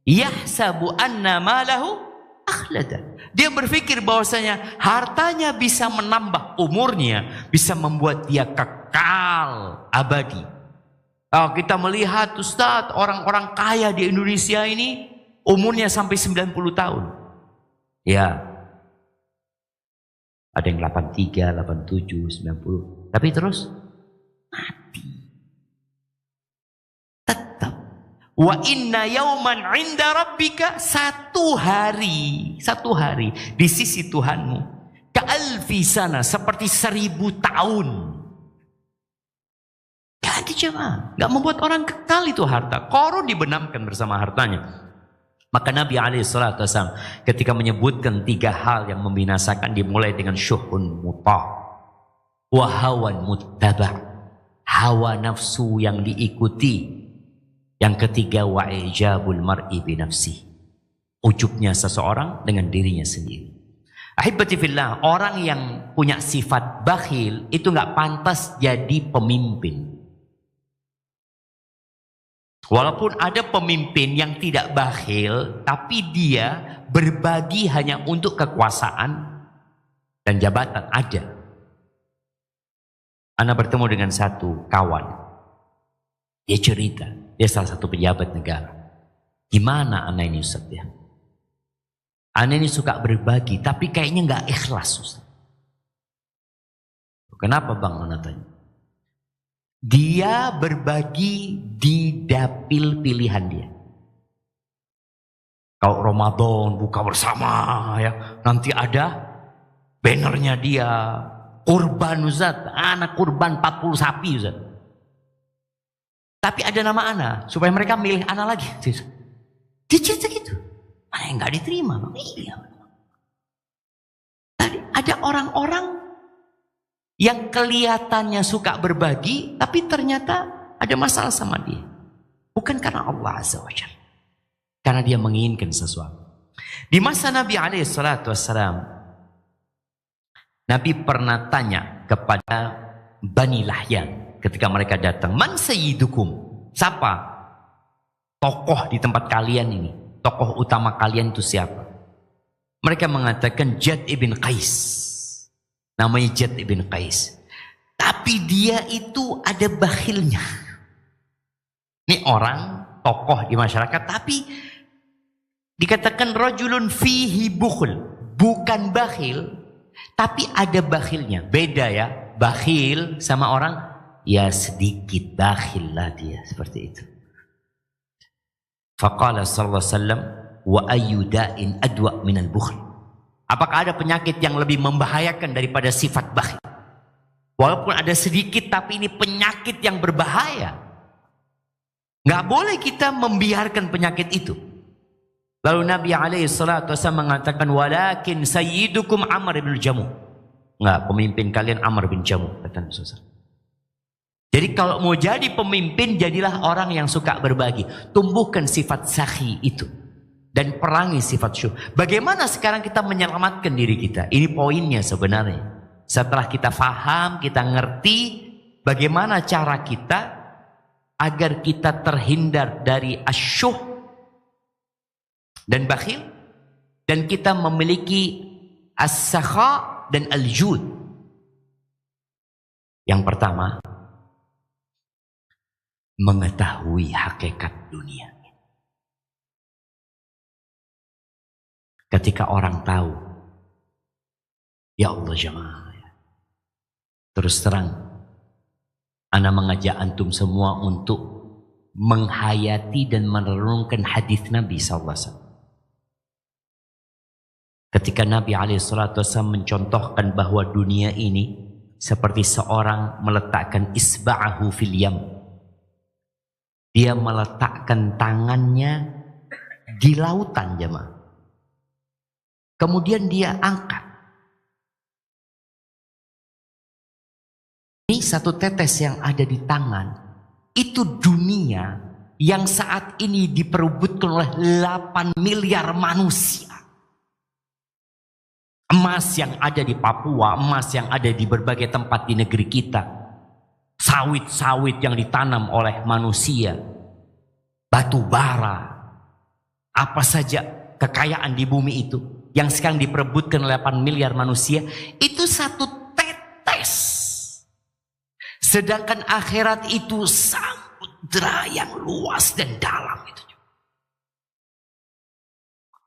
Speaker 1: Yahsabu anna malahu akhlada. Dia berpikir bahwasanya hartanya bisa menambah umurnya, bisa membuat dia kekal abadi. Kalau kita melihat Ustaz, orang-orang kaya di Indonesia ini umurnya sampai 90 tahun. Ya. Ada yang 83, 87, 90. Tapi terus mati. Tetap. Wa inna yauman 'inda rabbika, satu hari di sisi Tuhanmu ka'alfi sana, seperti 1000 tahun. Jadi jemaah, enggak membuat orang kekal itu harta. Qarun dibenamkan bersama hartanya. Maka Nabi SAW ketika menyebutkan 3 hal yang membinasakan, dimulai dengan syuhun mutah, wa hawan muttaba', hawa nafsu yang diikuti. Yang ketiga, wa ijabul mar'i bi nafsi, ujubnya seseorang dengan dirinya sendiri. Ahibati fillah, orang yang punya sifat bakhil itu nggak pantas jadi pemimpin. Walaupun ada pemimpin yang tidak bakhil, tapi dia berbagi hanya untuk kekuasaan dan jabatan, ada. Ana bertemu dengan satu kawan. Dia cerita, dia salah satu pejabat negara. Gimana Ana ini Ustaz ya? Ana ini suka berbagi, tapi kayaknya nggak ikhlas Ustaz. Kenapa Bang, Ana tanya? Dia berbagi di dapil pilihan dia. Kalau Ramadan buka bersama ya, nanti ada bannernya dia, kurban Ustaz, anak kurban 40 sapi Ustaz. Tapi ada nama Ana, supaya mereka milih Ana lagi. Dia cerita gitu. Mana yang gak diterima Bang? Iya. Tadi ada orang-orang yang kelihatannya suka berbagi, tapi ternyata ada masalah sama dia. Bukan karena Allah Azza wa Jalla, karena dia menginginkan sesuatu. Di masa Nabi SAW, Nabi pernah tanya kepada Bani Lahyan ketika mereka datang, man sayyidukum? Siapa tokoh di tempat kalian ini? Tokoh utama kalian itu siapa? Mereka mengatakan Jad ibn Qais. Namanya Jad ibn Qais. Tapi dia itu ada bakhilnya. Ini orang tokoh di masyarakat, tapi dikatakan rajulun fihi bukhul, bukan bakhil, tapi ada bakhilnya. Beda ya, bakhil sama orang ya sedikit bakhil lah dia, seperti itu. Faqala sallallahu alaihi wasallam, wa ayyu da'in adwa minal bukhl. Apakah ada penyakit yang lebih membahayakan daripada sifat bakhil? Walaupun ada sedikit, tapi ini penyakit yang berbahaya. Nggak boleh kita membiarkan penyakit itu. Lalu Nabi SAW mengatakan, walakin sayyidukum Amr bin Jamuh. Nggak, pemimpin kalian Amr bin Jamuh, kata Rasulullah. Jadi kalau mau jadi pemimpin, jadilah orang yang suka berbagi. Tumbuhkan sifat sakhi itu. Dan perangi sifat syuh. Bagaimana sekarang kita menyelamatkan diri kita? Ini poinnya sebenarnya. Setelah kita faham, kita ngerti bagaimana cara kita agar kita terhindar dari asyuh dan bakhil, dan kita memiliki as-sakha dan al-jud. Yang pertama, mengetahui hakikat dunia. Ketika orang tahu, ya Allah jemaah, terus terang, ana mengajak antum semua untuk menghayati dan merenungkan hadis Nabi SAW. Ketika Nabi SAW mencontohkan bahwa dunia ini seperti seorang meletakkan isba'ahu fil yam. Dia meletakkan tangannya di lautan jemaah. Kemudian dia angkat. Ini satu tetes yang ada di tangan. Itu dunia yang saat ini diperebutkan oleh 8 miliar manusia. Emas yang ada di Papua, emas yang ada di berbagai tempat di negeri kita. Sawit-sawit yang ditanam oleh manusia. Batu bara. Apa saja kekayaan di bumi itu. Yang sekarang diperebutkan oleh 8 miliar manusia. Itu satu tetes. Sedangkan akhirat itu samudra yang luas dan dalam itu.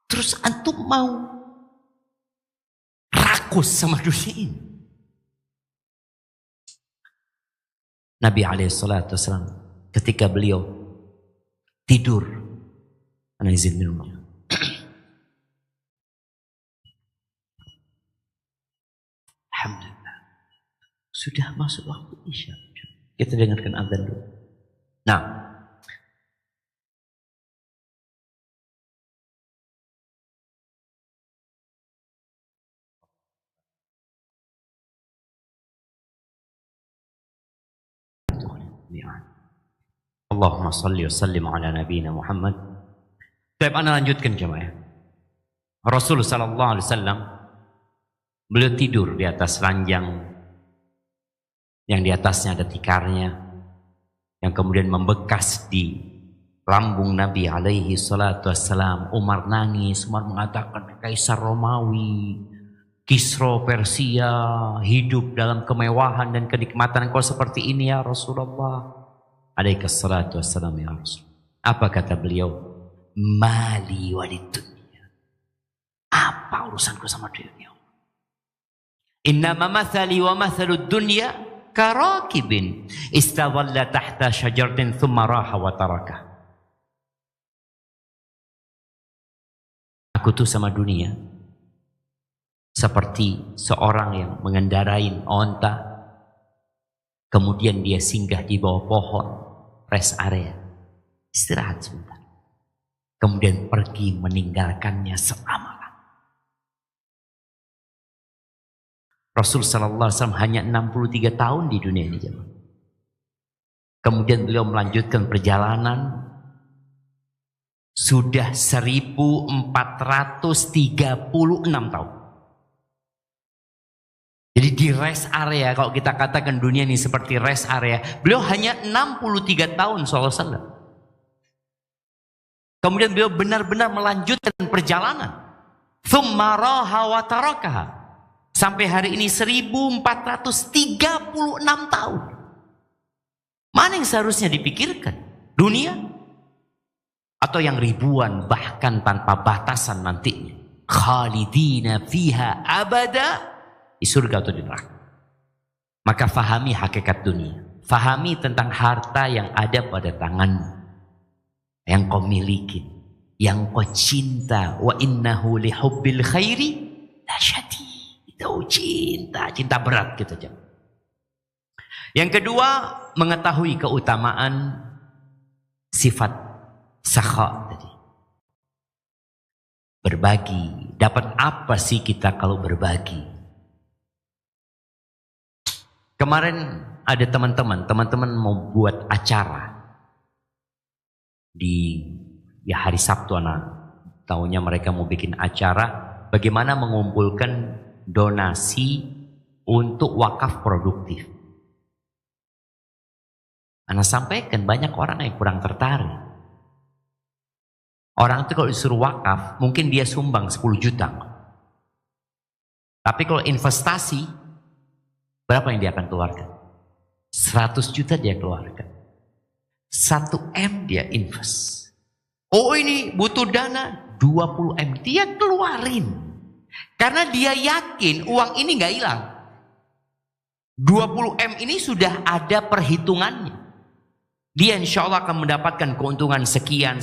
Speaker 1: Terus antum mau rakus sama dunia ini? Nabi SAW ketika beliau tidur, ana izin minum. Alhamdulillah. Sudah masuk waktu Isya. Kita dengarkan azan dulu. Nah, Allahumma salli wa sallim ala nabiyina Muhammad. Baik, anda lanjutkan jemaah. Rasul sallallahu alaihi wasallam beliau tidur di atas ranjang yang di atasnya ada tikarnya, yang kemudian membekas di lambung Nabi alaihi salatu wassalam. Umar nangis, Umar mengatakan, Kaisar Romawi, Kisra Persia hidup dalam kemewahan dan kenikmatan, engkau seperti ini ya Rasulullah alaihi salatu wassalam ya Rasul. Apa kata beliau? Mali walid dunia. Apa urusanku sama dunia? Innama mathali wa mathalud dunya karakibin istadalla tahta syajaratin thumma raha wa taraka. Aku tuh sama dunia seperti seorang yang mengendarai onta, kemudian dia singgah di bawah pohon, rest area, istirahat sebentar, kemudian pergi meninggalkannya selama. Rasul sallallahu alaihi wasallam hanya 63 tahun di dunia ini. Kemudian beliau melanjutkan perjalanan sudah 1436 tahun. Jadi di rest area, kalau kita katakan dunia ini seperti rest area, beliau hanya 63 tahun sallallahu alaihi wasallam. Kemudian beliau benar-benar melanjutkan perjalanan. Tsumma raha wa tarakaha. Sampai hari ini 1436 tahun. Mana yang seharusnya dipikirkan? Dunia? Atau yang ribuan bahkan tanpa batasan nantinya? Khalidina fiha abada, di surga atau di neraka. Maka fahami hakikat dunia. Fahami tentang harta yang ada pada tanganmu, yang kau miliki, yang kau cinta. Wa innahu lihubbil khairi lasyadid. Itu cinta berat gitu aja. Yang kedua, mengetahui keutamaan sifat sakha tadi. Berbagi. Dapat apa sih kita kalau berbagi? Kemarin ada teman-teman mau buat acara di hari Sabtu, anak tahunya mereka mau bikin acara bagaimana mengumpulkan donasi untuk wakaf produktif. Ana sampaikan banyak orang yang kurang tertarik. Orang itu kalau disuruh wakaf mungkin dia sumbang 10 juta. Tapi kalau investasi berapa yang dia akan keluarkan? 100 juta dia keluarkan. 1 M dia invest. Oh ini butuh dana 20 M dia keluarin. Karena dia yakin uang ini gak hilang. 20 M ini sudah ada perhitungannya. Dia insya Allah akan mendapatkan keuntungan sekian.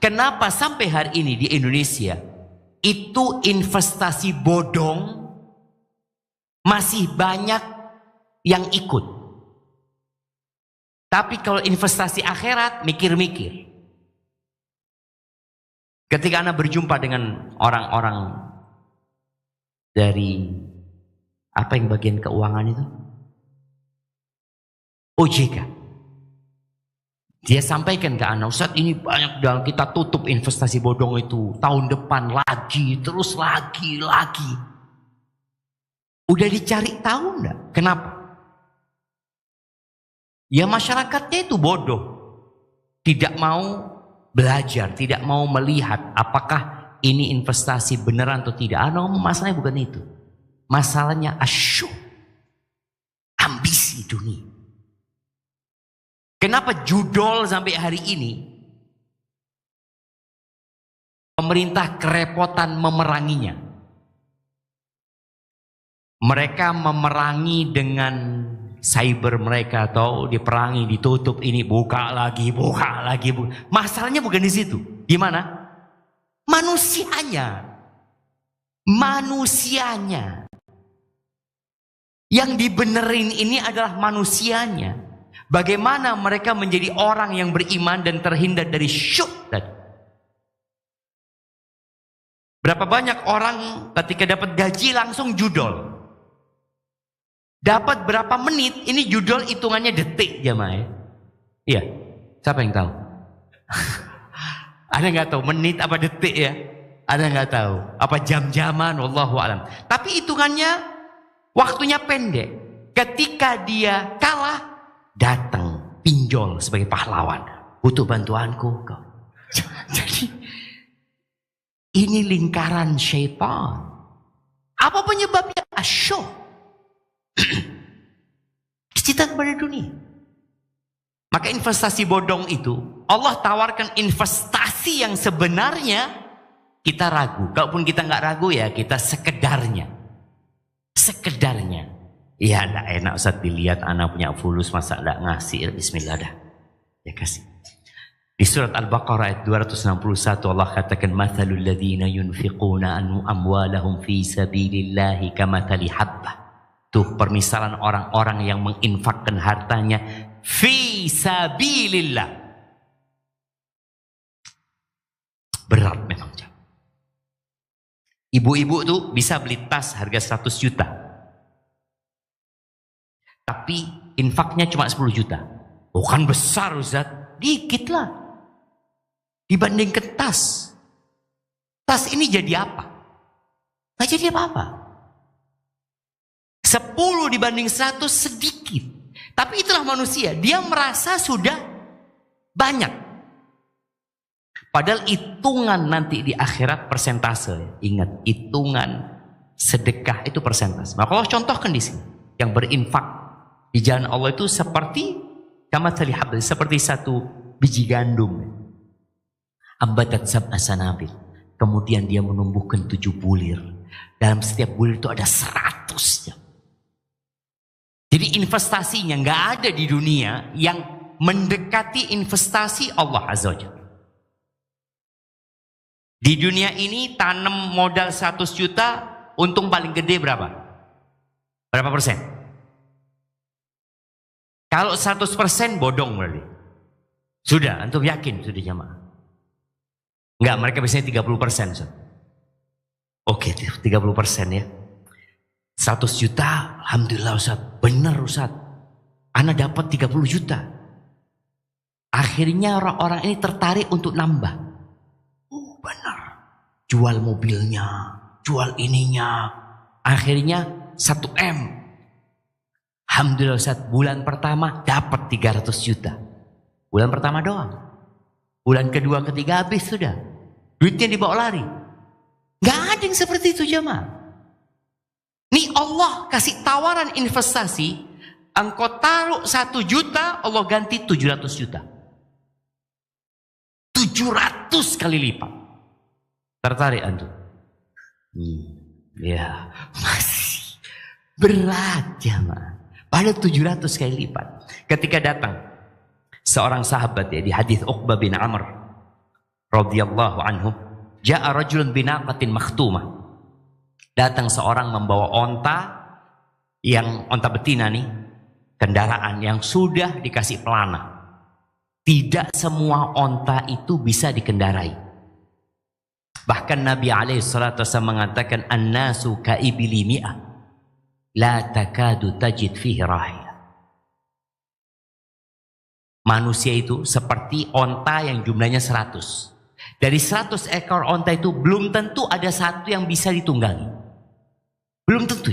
Speaker 1: Kenapa sampai hari ini di Indonesia itu investasi bodong masih banyak yang ikut. Tapi kalau investasi akhirat mikir-mikir. Ketika Anda berjumpa dengan orang-orang dari apa yang bagian keuangan itu? OJK. Dia sampaikan ke Anda, Ustaz ini banyak dalam kita tutup investasi bodong itu. Tahun depan lagi, terus lagi. Udah dicari tahu enggak? Kenapa? Ya masyarakatnya itu bodoh. Tidak mau belajar, tidak mau melihat apakah ini investasi beneran atau tidak. Masalahnya bukan itu. Masalahnya asyuk, ambisi dunia. Kenapa judul sampai hari ini pemerintah kerepotan memeranginya? Mereka memerangi dengan cyber mereka, atau diperangi, ditutup ini, buka lagi. Masalahnya bukan di situ. Gimana? Manusianya. Yang dibenerin ini adalah manusianya. Bagaimana mereka menjadi orang yang beriman dan terhindar dari syuk tadi. Berapa banyak orang ketika dapat gaji langsung judol. Dapat berapa menit, ini judol hitungannya detik jamaah. Iya, siapa yang tahu? Ada nggak tahu menit apa detik ya? Ada nggak tahu? Apa jam-jaman? Wallahu a'lam. Tapi hitungannya waktunya pendek. Ketika dia kalah, datang pinjol sebagai pahlawan. Butuh bantuanku kau. Jadi ini lingkaran syaitan. Apa penyebabnya? Asyuk. Cinta kepada dunia. Maka investasi bodong itu Allah tawarkan investasi yang sebenarnya kita ragu. Kalaupun kita nggak ragu ya kita sekedarnya. Ya enggak enak Ustaz dilihat anak punya fulus masa enggak ngasih. Bismillah dah. Ya kasih. Di surat Al-Baqarah ayat 261 Allah katakan mathalul ladzina yunfiquna amwalahum fi sabilillahi kamathali habbah. Tuh permisalan orang-orang yang menginfakkan hartanya fi sabilillah. Berat memang. Ibu-ibu tuh bisa beli tas harga 100 juta. Tapi infaknya cuma 10 juta. Oh kan besar Ustaz. Dikit lah. Dibandingkan tas. Tas ini jadi apa? Nggak jadi apa-apa. 10 dibanding 100 sedikit. Tapi itulah manusia. Dia merasa sudah banyak. Padahal hitungan nanti di akhirat persentase. Ingat, hitungan sedekah itu persentase. Maka Allah contohkan di sini, yang berinfak di jalan Allah itu seperti kamathali habl, seperti satu biji gandum. Ambatat sab'a sanabil. Kemudian dia menumbuhkan 7 bulir. Dalam setiap bulir itu ada 100. Jadi investasinya nggak ada di dunia yang mendekati investasi Allah Azza wa Jalla. Di dunia ini tanam modal 100 juta, untung paling gede berapa? Berapa persen? Kalau 100% bodong berarti. Sudah, antum yakin sudah jamaah? Enggak, mereka biasanya 30%. Ustaz. Oke, 30% ya. 100 juta, alhamdulillah Ustaz. Benar Ustaz. Ana dapat 30 juta. Akhirnya orang-orang ini tertarik untuk nambah. Benar. Jual mobilnya, jual ininya. Akhirnya 1M. Alhamdulillah Ustaz, bulan pertama dapat 300 juta. Bulan pertama doang. Bulan kedua, ketiga habis sudah. Duitnya dibawa lari. Gak ada yang seperti itu jemaah. Nih Allah kasih tawaran investasi. Engkau taruh 1 juta, Allah ganti 700 juta. 700 kali lipat. Tertarik antum? Ya, masih berat jemaah. Pada 700 kali lipat. Ketika datang seorang sahabat ya, di hadis Uqbah bin Amr radhiyallahu anhu, ja'a rajulun binaqatin makhtumah. Datang seorang membawa onta, yang onta betina nih, kendaraan yang sudah dikasih pelana. Tidak semua onta itu bisa dikendarai. Bahkan Nabi alaihissalatu wassalam mengatakan, an-nasu ka'ibili mi'ah la takadu tajid fihi rahila. Manusia itu seperti onta yang jumlahnya 100. Dari 100 ekor onta itu belum tentu ada satu yang bisa ditunggangi. Belum tentu.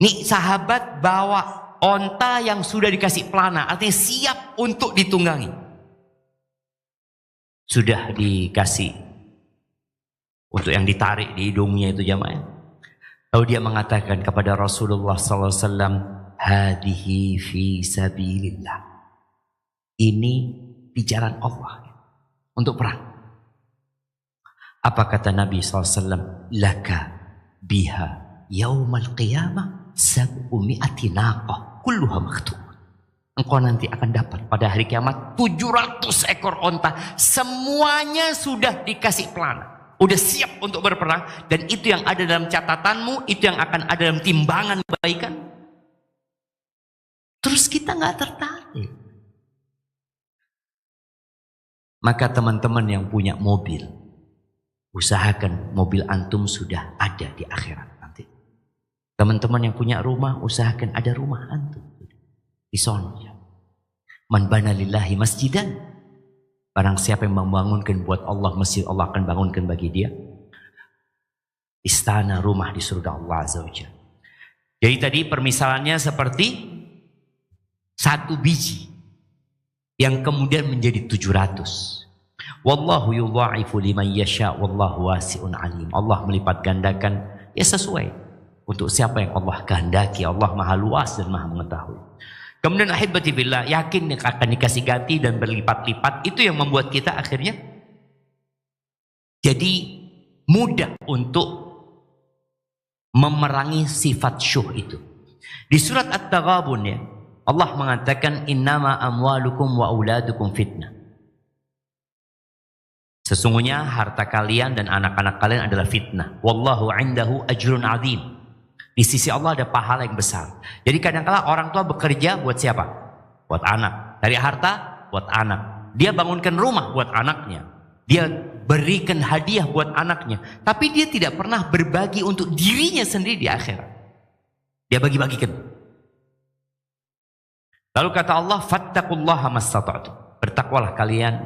Speaker 1: Nih sahabat bawa onta yang sudah dikasih pelana, artinya siap untuk ditunggangi. Sudah dikasih untuk yang ditarik di hidungnya itu jamaah. Lalu dia mengatakan kepada Rasulullah SAW, hadihi fi sabilillah. Ini di jalan Allah untuk perang. Apa kata Nabi SAW? Laka biha yaumal qiyamah sab'umi'ati naqah kulluha maktum. Engkau nanti akan dapat pada hari kiamat 700 ekor onta. Semuanya sudah dikasih pelana. Udah siap untuk berperang. Dan itu yang ada dalam catatanmu. Itu yang akan ada dalam timbangan kebaikan. Terus kita gak tertarik. Maka teman-teman yang punya mobil, usahakan mobil antum sudah ada di akhirat nanti. Teman-teman yang punya rumah, usahakan ada rumah antum di sono. Man bana lillahi masjidan, barang siapa yang membangunkan buat Allah masjid, Allah akan bangunkan bagi dia istana, rumah di surga Allah Azza wa Jalla. Jadi tadi permisalannya seperti satu biji yang kemudian menjadi 700. Wallahu yudha'ifu liman yasha wallahu wasi'un alim. Allah melipat gandakan ya sesuai untuk siapa yang Allah kehendaki. Allah maha luas dan maha mengetahui. Kemudian ahibati billah, yakin akan dikasih ganti dan berlipat-lipat. Itu yang membuat kita akhirnya jadi mudah untuk memerangi sifat syuh itu. Di surat At-Taghabun ya, Allah mengatakan innama amwalukum wa auladukum fitnah. Sesungguhnya harta kalian dan anak-anak kalian adalah fitnah. Wallahu indahu ajrun azim. Di sisi Allah ada pahala yang besar. Jadi kadang-kala orang tua bekerja buat siapa? Buat anak. Dari harta buat anak. Dia bangunkan rumah buat anaknya. Dia berikan hadiah buat anaknya. Tapi dia tidak pernah berbagi untuk dirinya sendiri di akhirat. Dia bagi-bagikan. Lalu kata Allah, fattaqullaha mastata'tum. Bertakwalah kalian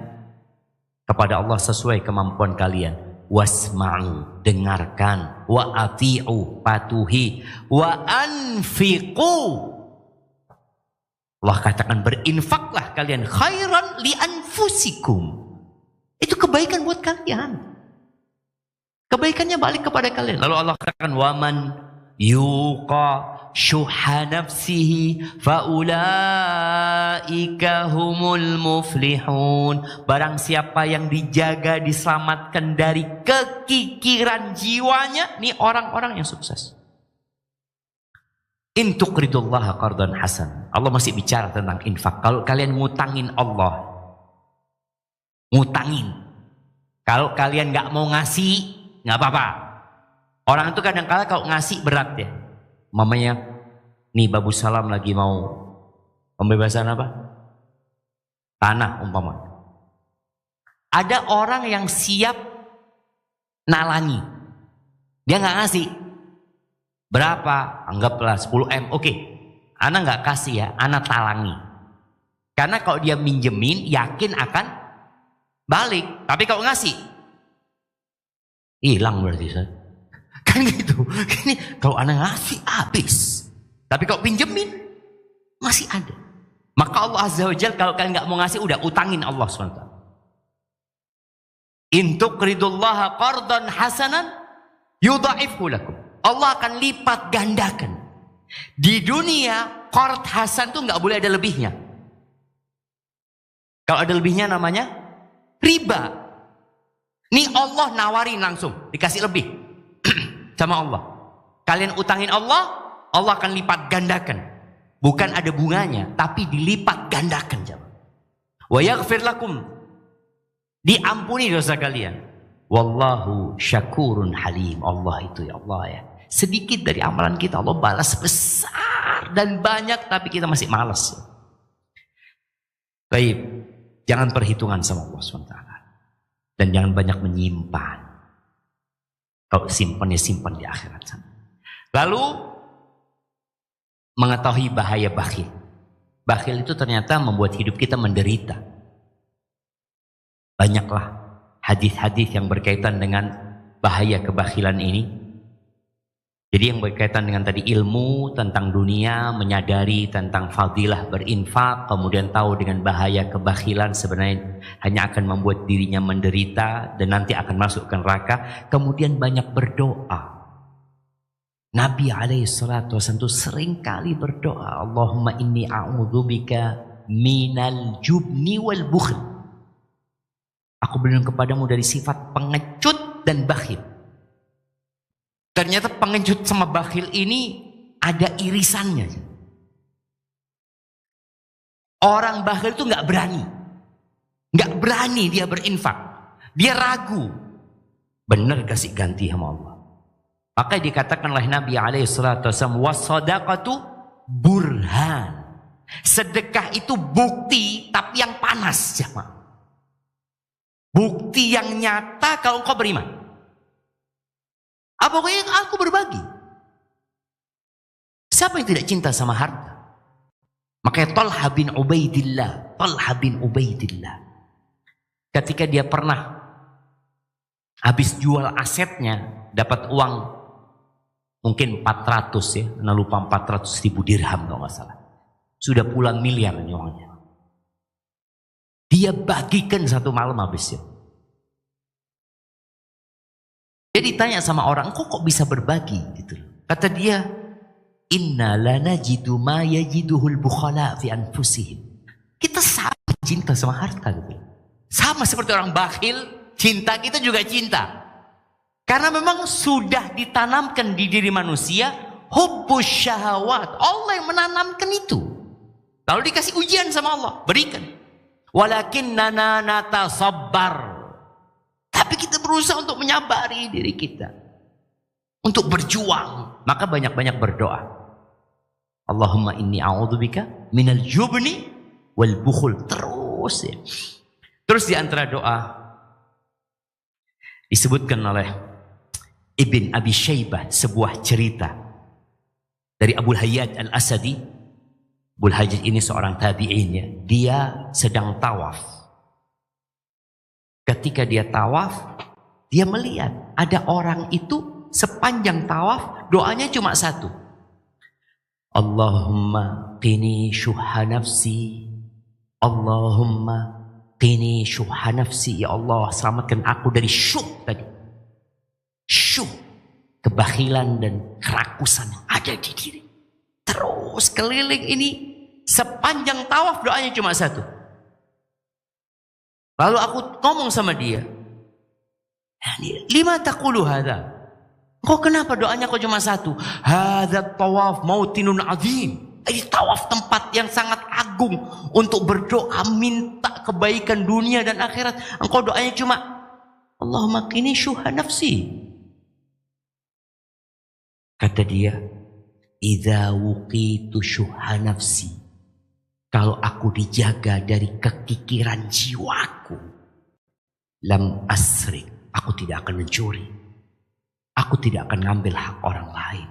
Speaker 1: kepada Allah sesuai kemampuan kalian. Wasma'u, dengarkan. Wa ati'u, patuhi. Wa anfiqu. Allah katakan berinfaklah kalian khairan li anfusikum. Itu kebaikan buat kalian. Kebaikannya balik kepada kalian. Lalu Allah katakan, waman yuqa syuha nafsihi faulaika humul muflihun. Barang siapa yang dijaga, diselamatkan dari kekikiran jiwanya, ini orang-orang yang sukses. In tuqridullaha qardan hasan. Allah masih bicara tentang infak. Kalau kalian ngutangin Allah, ngutangin. Kalau kalian nggak mau ngasih, nggak apa-apa. Orang itu kadang-kala kalau ngasih berat ya. Mamanya, nih Babu Salam lagi mau pembebasan apa? Tanah umpama. Ada orang yang siap nalangi. Dia nggak ngasih. Berapa? Anggaplah 10 M. Oke. Ana nggak kasih ya, ana talangi. Karena kalau dia minjemin, yakin akan balik. Tapi kalau ngasih, hilang berarti saya. Kan gitu. Ini kalau ana ngasih habis. Tapi kalau pinjemin masih ada. Maka Allah Azza wa Jalla kalau kalian nggak mau ngasih, udah utangin Allah SWT. In tuqridullaha qardan hasanan yudha'ifhu lakum. Allah akan lipat gandakan. Di dunia qard hasan tuh nggak boleh ada lebihnya. Kalau ada lebihnya namanya riba. Nih Allah nawarin langsung, dikasih lebih sama Allah. Kalian utangin Allah, Allah akan lipat gandakan. Bukan ada bunganya, tapi dilipat gandakan. Wa yaghfir lakum. Diampuni dosa kalian. Wallahu syakurun halim. Allah itu ya Allah ya. Sedikit dari amalan kita Allah balas besar dan banyak, tapi kita masih malas. Baik, jangan perhitungan sama Allah SWT. Dan jangan banyak menyimpan. Kalau simpan ya simpan di akhirat sana. Lalu mengetahui bahaya bakhil. Bakhil itu ternyata membuat hidup kita menderita. Banyaklah hadis-hadis yang berkaitan dengan bahaya kebakhilan ini. Jadi yang berkaitan dengan tadi ilmu tentang dunia, menyadari tentang fadilah berinfak, kemudian tahu dengan bahaya kebakhilan sebenarnya hanya akan membuat dirinya menderita dan nanti akan masuk ke neraka. Kemudian banyak berdoa. Nabi alaihissalatu wasallam itu sering kali berdoa, Allahumma inni a'udzubika minal jubni wal bukhl. Aku berlindung kepadamu dari sifat pengecut dan bakhil. Ternyata pengecut sama bakhil ini ada irisannya. Orang bakhil itu nggak berani dia berinfak, dia ragu, bener kasih ganti sama Allah. Maka dikatakan oleh Nabi alaihissalatu wasallam, was-shadaqatu burhan. Sedekah itu bukti, tapi yang panas, jemaah. Bukti yang nyata kalau engkau beriman. Pokoknya aku berbagi. Siapa yang tidak cinta sama harta? Makanya Talha bin Ubaidillah. Ketika dia pernah habis jual asetnya, dapat uang mungkin 400 ya, nah lupa 400.000 dirham kalau nggak salah. Sudah puluhan miliar uangnya. Dia bagikan satu malam habisnya. Dia ditanya sama orang, kok bisa berbagi? Gitu. Kata dia, inna lanajidu ma yajiduhul bukhala fi anfusihim. Kita sama cinta sama harta. Gitu. Sama seperti orang bakhil, cinta kita juga cinta. Karena memang sudah ditanamkan di diri manusia, hubbus syahawat. Allah yang menanamkan itu. Lalu dikasih ujian sama Allah, berikan. Walakinnana natasabbar. Tapi kita berusaha untuk menyabari diri kita. Untuk berjuang. Maka banyak-banyak berdoa. Allahumma inni a'udzubika minal jubni wal bukhul. Terus ya. Terus di antara doa disebutkan oleh Ibn Abi Syaibah sebuah cerita dari Abu Hayyad Al-Asadi. Abu Hayyad ini seorang tabi'in. Dia sedang tawaf. Ketika dia tawaf, dia melihat ada orang itu sepanjang tawaf doanya cuma satu. Allahumma qini syuha nafsi. Allahumma qini syuha nafsi. Ya Allah, selamatkan aku dari syuh tadi. kebakhilan dan kerakusan yang ada di diri. Terus keliling ini, sepanjang tawaf doanya cuma satu. Lalu aku ngomong sama dia, lima taqulu hadza? Kok kenapa doanya kok cuma satu? Hadza tawaf mautinun azim. Ini tawaf tempat yang sangat agung untuk berdoa minta kebaikan dunia dan akhirat. Engkau doanya cuma Allahumma qini syuha nafsi. Kata dia, idza wuqitu syuha nafsi, kalau aku dijaga dari kekikiran jiwaku, lam asrik, aku tidak akan mencuri, aku tidak akan ngambil hak orang lain,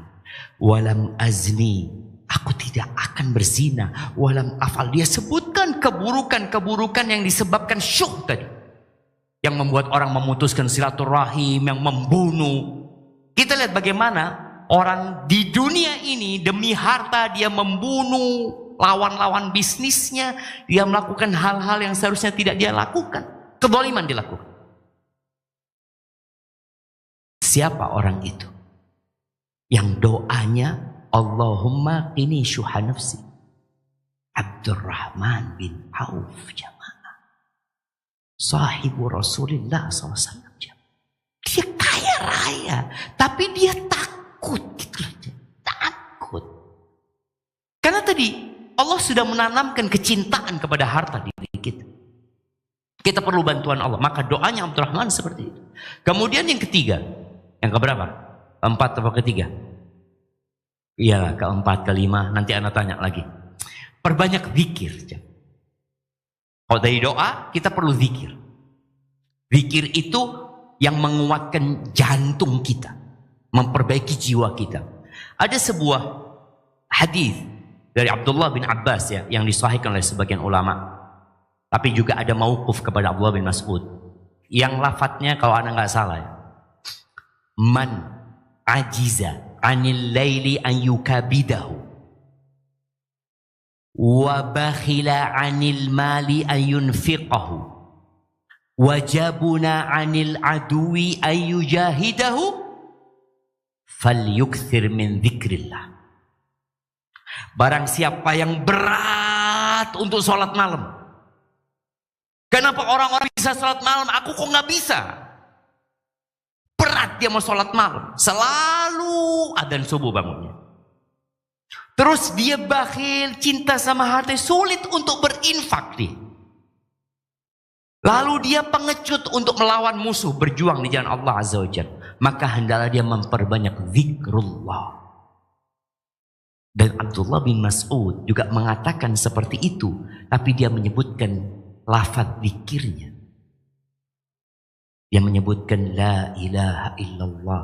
Speaker 1: walam azni, aku tidak akan berzina, walam afal. Dia sebutkan keburukan-keburukan yang disebabkan syuh tadi, yang membuat orang memutuskan silaturahim, yang membunuh. Kita lihat bagaimana orang di dunia ini demi harta dia membunuh lawan-lawan bisnisnya, dia melakukan hal-hal yang seharusnya tidak dia lakukan. Kezaliman dilakukan. Siapa orang itu? Yang doanya Allahumma qini syuha nafsi. Abdurrahman bin Auf jamaah. Sahibu Rasulullah SAW. Dia kaya raya, tapi dia takut gitu. Takut. Karena tadi Allah sudah menanamkan kecintaan kepada harta di diri kita. Kita perlu bantuan Allah. Maka doanya Abdurrahman seperti itu. Kemudian yang ketiga. Yang keberapa? Keempat atau ketiga? Iya, keempat, kelima. Nanti anak tanya lagi. Perbanyak zikir. Kalau dari doa, kita perlu zikir. Zikir itu yang menguatkan jantung kita, memperbaiki jiwa kita. Ada sebuah hadis dari Abdullah bin Abbas ya, yang disahihkan oleh sebagian ulama. Tapi juga ada mauquf kepada Abdullah bin Mas'ud. Yang lafadznya kalau anda nggak salah ya, man ajiza anil laili an yukabidahu wa bakhila anil mali an yunfiqahu wajabuna anil aduwi an yujahidahu falyukthir min dzikrillah. Barang siapa yang berat untuk sholat malam. Kenapa orang-orang bisa sholat malam, aku kok nggak bisa? Berat dia mau sholat malam, selalu adzan subuh bangunnya. Terus dia bakhil, cinta sama harta, sulit untuk berinfak dia. Lalu dia pengecut untuk melawan musuh, berjuang di jalan Allah Azza wa Jalla. Maka hendaklah dia memperbanyak zikrullah. Dan Abdullah bin Mas'ud juga mengatakan seperti itu, tapi dia menyebutkan lafaz zikirnya. Dia menyebutkan la ilaha illallah,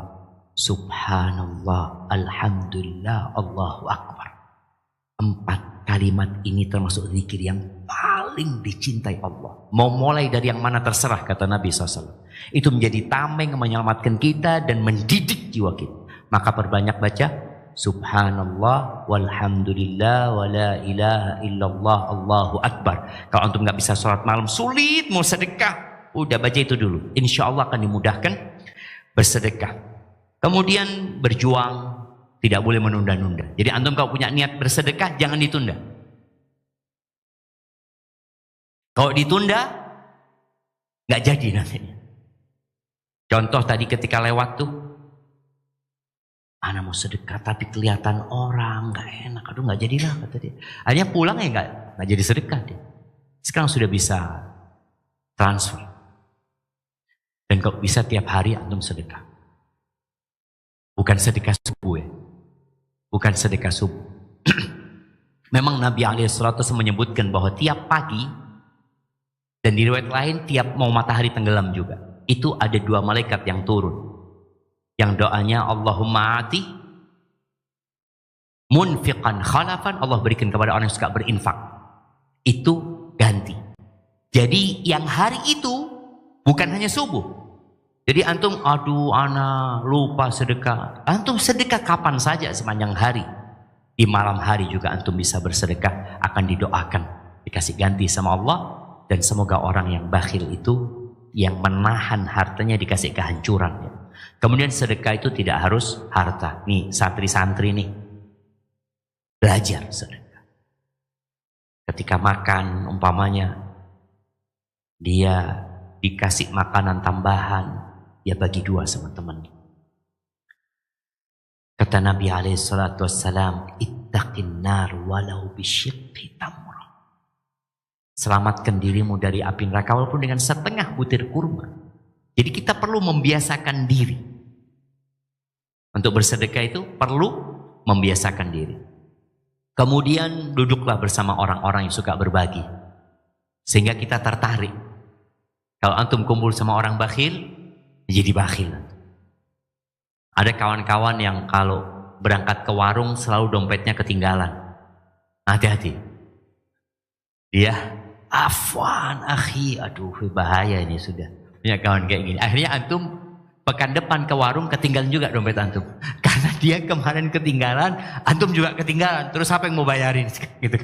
Speaker 1: subhanallah, alhamdulillah, Allahu akbar. 4 kalimat ini termasuk zikir yang paling dicintai Allah. Mau mulai dari yang mana terserah, kata Nabi SAW. Itu menjadi tameng menyelamatkan kita dan mendidik jiwa kita. Maka perbanyak baca subhanallah walhamdulillah wa la ilaha illallah Allahu akbar. Kalau antum nggak bisa sholat malam, sulit mau sedekah, udah baca itu dulu. Insya Allah akan dimudahkan bersedekah. Kemudian berjuang, tidak boleh menunda-nunda. Jadi antum kalau punya niat bersedekah, jangan ditunda. Kalau ditunda, nggak jadi nantinya. Contoh tadi ketika lewat tuh, anak mau sedekah tapi kelihatan orang nggak enak, aduh nggak jadilah kata dia. Akhirnya pulang ya nggak jadi sedekah dia. Sekarang sudah bisa transfer. Dan kalau bisa tiap hari antum sedekah. Bukan sedekah subuh ya. Bukan sedekah subuh. Memang Nabi SAW menyebutkan bahwa tiap pagi, dan di riwayat lain tiap mau matahari tenggelam juga, itu ada 2 malaikat yang turun. Yang doanya Allahumma ati munfiqan khalafan, Allah berikan kepada orang yang suka berinfak. Itu ganti. Jadi yang hari itu bukan hanya subuh. Jadi antum, aduh ana lupa sedekah. Antum sedekah kapan saja sepanjang hari. Di malam hari juga antum bisa bersedekah, akan didoakan, dikasih ganti sama Allah. Dan semoga orang yang bakhil itu, yang menahan hartanya, dikasih kehancuran. Kemudian sedekah itu tidak harus harta. Nih santri-santri nih, belajar sedekah. Ketika makan umpamanya, dia dikasih makanan tambahan, ya bagi 2 sama temannya. Kata Nabi SAW, ittaqin nar walau bisyiqqi tamrah. Selamatkan dirimu dari api neraka walaupun dengan setengah butir kurma. Jadi kita perlu membiasakan diri. Untuk bersedekah itu perlu membiasakan diri. Kemudian duduklah bersama orang-orang yang suka berbagi. Sehingga kita tertarik. Kalau antum kumpul sama orang bakhil, jadi bakhil. Ada kawan-kawan yang kalau berangkat ke warung selalu dompetnya ketinggalan. Hati-hati. Dia, afwan akhi, aduh bahaya ini sudah. Punya kawan kayak gini. Akhirnya antum pekan depan ke warung ketinggalan juga dompet antum. Karena dia kemarin ketinggalan, antum juga ketinggalan. Terus apa yang mau bayarin? Gitu.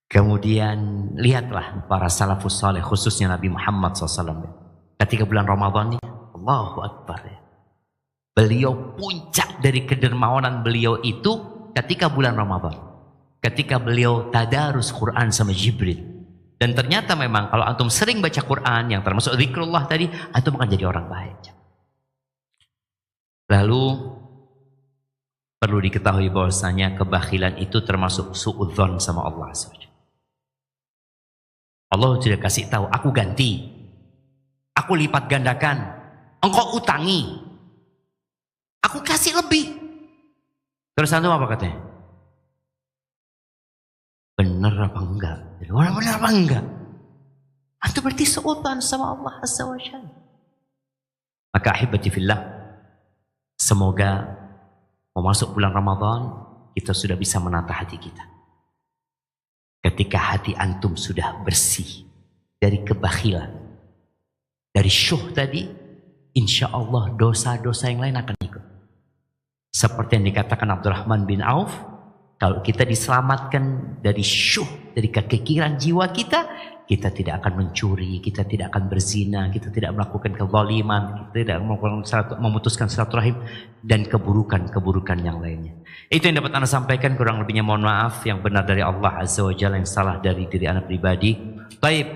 Speaker 1: Kemudian lihatlah para salafus saleh, khususnya Nabi Muhammad SAW. Ketika bulan Ramadan ini, Allahu Akbar ya. Beliau puncak dari kedermawanan beliau itu ketika bulan Ramadan. Ketika beliau tadarus Quran sama Jibril. Dan ternyata memang kalau antum sering baca Quran yang termasuk zikrullah tadi, antum akan jadi orang baik. Lalu perlu diketahui bahwasanya kebakhilan itu termasuk suudzon sama Allah SWT. Allah sudah kasih tahu, aku ganti, aku lipat gandakan, engkau utangi, aku kasih lebih. Terus antum apa katanya? Benar apa enggak? Benar apa enggak? Antum berarti seutan sama Allah Azza wa Jalla. Maka ahibati fillah, semoga mau masuk bulan Ramadan kita sudah bisa menata hati kita. Ketika hati antum sudah bersih dari kebakhilan, dari syuh tadi, insya Allah dosa-dosa yang lain akan ikut. Seperti yang dikatakan Abdurrahman bin Auf, kalau kita diselamatkan dari syuh, dari kekikiran jiwa kita, kita tidak akan mencuri, kita tidak akan berzina, kita tidak melakukan kezaliman, kita tidak memutuskan silaturahim dan keburukan-keburukan yang lainnya. Itu yang dapat Anda sampaikan, kurang lebihnya mohon maaf, yang benar dari Allah Azza wa Jalla, yang salah dari diri Anda pribadi. Baik,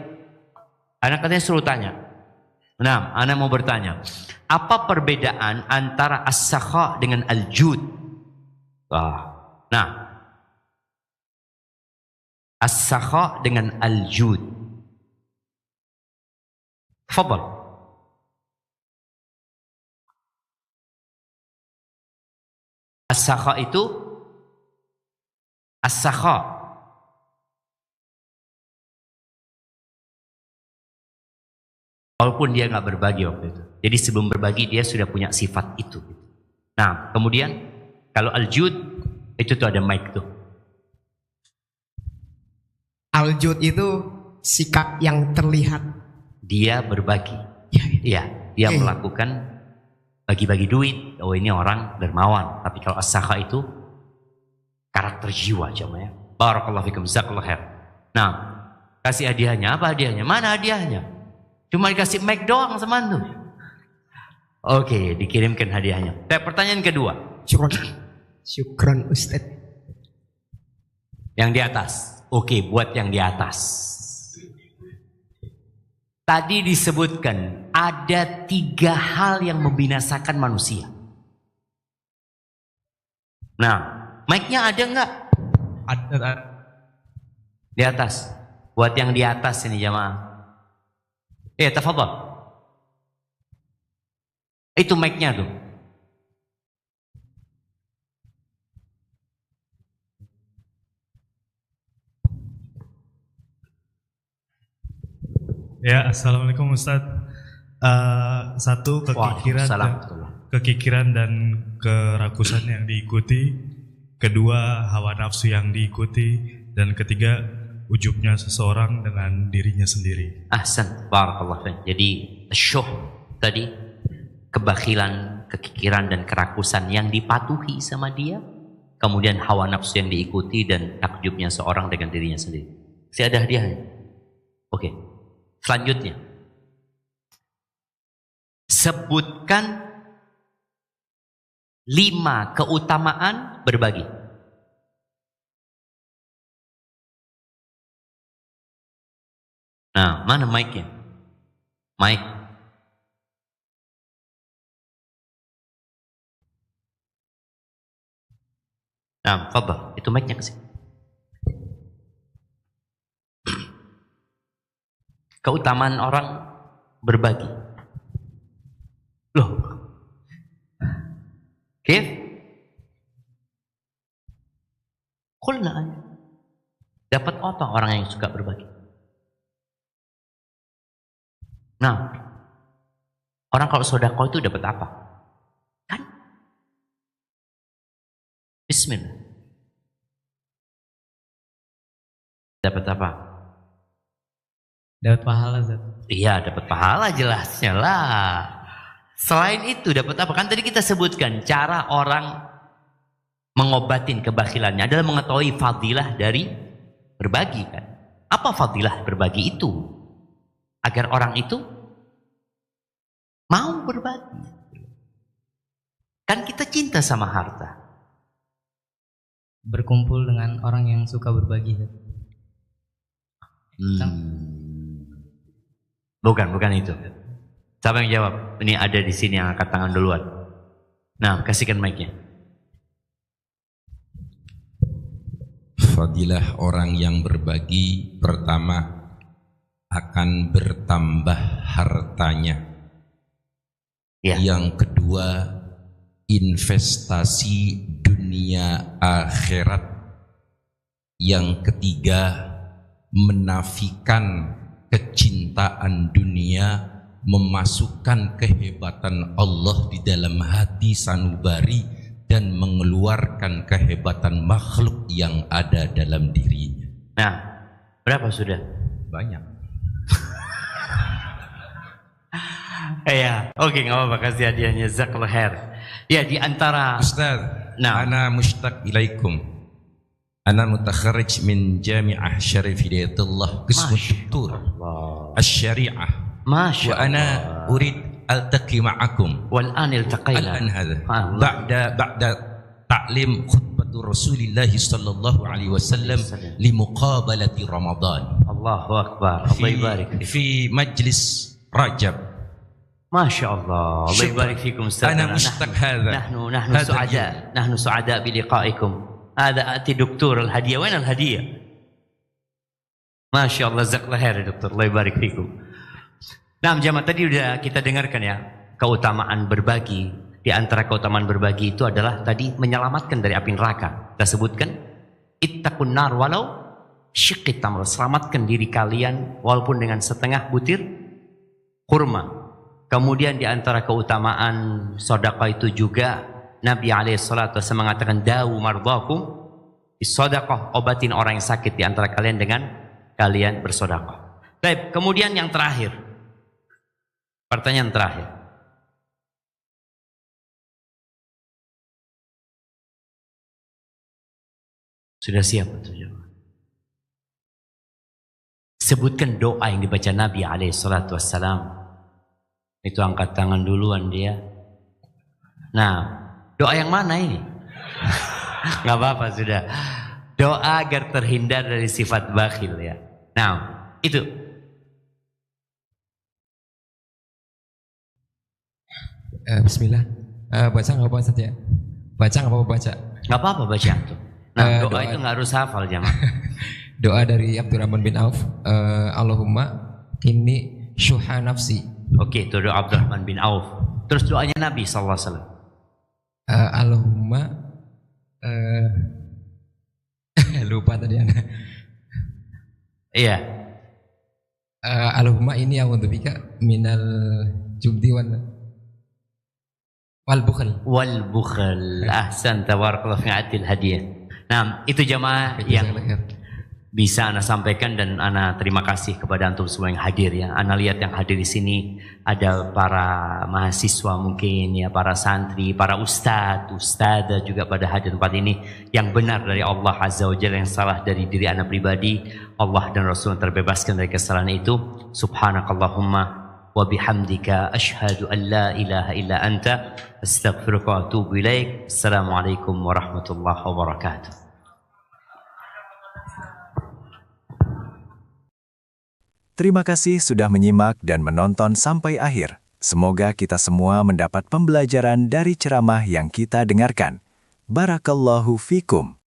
Speaker 1: anak katanya suruh tanya. Nah, Anda mau bertanya, apa perbedaan antara as-sakha dengan al-jud? Nah, as-sakha dengan al-jud. Fadhal. As-sakha itu, as-sakha walaupun dia nggak berbagi waktu itu. Jadi sebelum berbagi dia sudah punya sifat itu. Nah, kemudian kalau al-jud itu tuh ada mic tuh.
Speaker 3: Al-jud itu sikap yang terlihat.
Speaker 1: Dia berbagi. Iya, dia melakukan bagi-bagi duit. Oh, ini orang dermawan. Tapi kalau as-sakha itu karakter jiwa coba ya. Barakallahu fikum, jazakallahu khair. Nah, kasih hadiahnya. Apa hadiahnya? Mana hadiahnya? Cuma dikasih mic doang sama antum. Oke, dikirimkan hadiahnya. Pertanyaan kedua.
Speaker 3: Syukron Ustaz.
Speaker 1: Yang di atas. Oke, buat yang di atas. Tadi disebutkan ada 3 hal yang membinasakan manusia. Nah, mic-nya ada nggak?
Speaker 3: Ada.
Speaker 1: Di atas. Buat yang di atas ini jamaah. Tafadhal. Itu mic-nya tuh.
Speaker 4: Ya, assalamualaikum Ustaz. Satu, kekikiran dan kerakusan yang diikuti. Kedua, hawa nafsu yang diikuti. Dan ketiga, ujubnya seseorang dengan dirinya sendiri.
Speaker 1: Ahsan, barakallah. Jadi syuh tadi, kebakhilan, kekikiran dan kerakusan yang dipatuhi sama dia. Kemudian hawa nafsu yang diikuti dan takjubnya seorang dengan dirinya sendiri. Masih ada hadiahnya? Oke. Selanjutnya, Sebutkan 5 keutamaan berbagi. Nah, mana mic-nya? Mic. Nah, fadhal, itu mic-nya ke sini. Keutamaan orang berbagi. Loh. Kif? Qulna. Dapat apa orang yang suka berbagi? Nah, orang kalau sedekah itu dapat apa? Kan? Bismillah. Dapat apa?
Speaker 3: Dapat pahala, Zat.
Speaker 1: Iya, dapat pahala jelasnya lah. Selain itu dapat apa? Kan tadi kita sebutkan cara orang mengobatin kebakhilannya adalah mengetahui fadilah dari berbagi kan. Apa fadilah berbagi itu? Agar orang itu mau berbagi. Kan kita cinta sama harta.
Speaker 3: Berkumpul dengan orang yang suka berbagi.
Speaker 1: Bukan itu. Siapa yang jawab? Ini ada di sini yang angkat tangan duluan. Nah, kasihkan mic-nya.
Speaker 5: Fadilah orang yang berbagi, pertama akan bertambah hartanya.
Speaker 1: Ya.
Speaker 5: Yang kedua, investasi dunia akhirat. Yang ketiga, menafikan kecintaan dunia, memasukkan kehebatan Allah di dalam hati sanubari dan mengeluarkan kehebatan makhluk yang ada dalam dirinya.
Speaker 1: Nah, berapa sudah?
Speaker 5: Banyak.
Speaker 1: Iya, oke, nggak apa-apa, kasih hadiahnya. Jazakallahu khair. Ya, di antara
Speaker 5: Ustaz, ana mushtaq ilaikum. Ana mutakharrij min Jami'ah Syarif Hidayatullah qism Doktor Asy-Syari'ah.
Speaker 1: Masya
Speaker 5: wa ana urid altaqi ma'akum.
Speaker 1: Wal an iltaqaina.
Speaker 5: Al-an hadha. Ba'da ta'lim khutbatu Rasulillah sallallahu alaihi wasallam li muqabalati Ramadan.
Speaker 1: Allahu akbar. Allah ibarik
Speaker 5: fi majlis Rajab.
Speaker 1: Masya Allah. Allah ibarik fikum Ustaz.
Speaker 5: Ana mushtaq hadha.
Speaker 1: Nahnu su'ada bi liqa'ikum. Ada ati doktor al-hadiah. Mana al-hadiah? Masya Allah. Jazakallahu khair doktor. Allah ibarik fikum. Nah, jamaah, tadi udah kita dengarkan ya, keutamaan berbagi. Di antara keutamaan berbagi itu adalah tadi menyelamatkan dari api neraka. Kita sebutkan, ittaqun nar walau syiqqi tamr. Selamatkan diri kalian walaupun dengan setengah butir kurma. Kemudian di antara keutamaan sedekah itu juga Nabi alaihissalatu wasallam mengatakan, dawu mardakum bisedekah, obatin orang yang sakit di antara kalian dengan kalian bersedekah. Baik, kemudian yang terakhir. Pertanyaan terakhir. Sudah siap untuk jawab? Sebutkan doa yang dibaca Nabi alaihissalatu wassalam. Itu angkat tangan duluan dia. Nah, doa yang mana ini? Nggak apa-apa sudah. Doa agar terhindar dari sifat bakhil ya. Nah, itu.
Speaker 3: Bismillah. Baca nggak apa-apa Ustaz ya? Baca nggak apa-apa baca?
Speaker 1: Nggak apa-apa baca tuh. Nah, doa itu nggak harus hafal jamaah.
Speaker 3: Doa dari Abdurrahman bin Auf. Allahumma inni syuha nafsi.
Speaker 1: Oke, itu doa Abdurrahman bin Auf. Terus doanya Nabi SAW.
Speaker 3: Allahumma lupa tadi Anda.
Speaker 1: Iya.
Speaker 3: Allahumma inni a'udzubika minal jubdi wal bukhl. Ahsan, tabarakallah fi atil hadiah. Nah, itu jamaah yang bisa Ana sampaikan dan Ana terima kasih kepada antum semua yang hadir ya. Ana lihat yang hadir di sini ada para mahasiswa mungkin ya, para santri, para ustadzah juga pada hadir tempat ini. Yang benar dari Allah Azza wa Jalla, yang salah dari diri Ana pribadi. Allah dan Rasul terbebaskan dari kesalahan itu. Subhanakallahumma wa bihamdika asyhadu an la ilaha illa anta astaghfiruka wa atubu ilaik. Assalamualaikum warahmatullahi wabarakatuh.
Speaker 2: Terima kasih sudah menyimak dan menonton sampai akhir. Semoga kita semua mendapat pembelajaran dari ceramah yang kita dengarkan. Barakallahu fikum.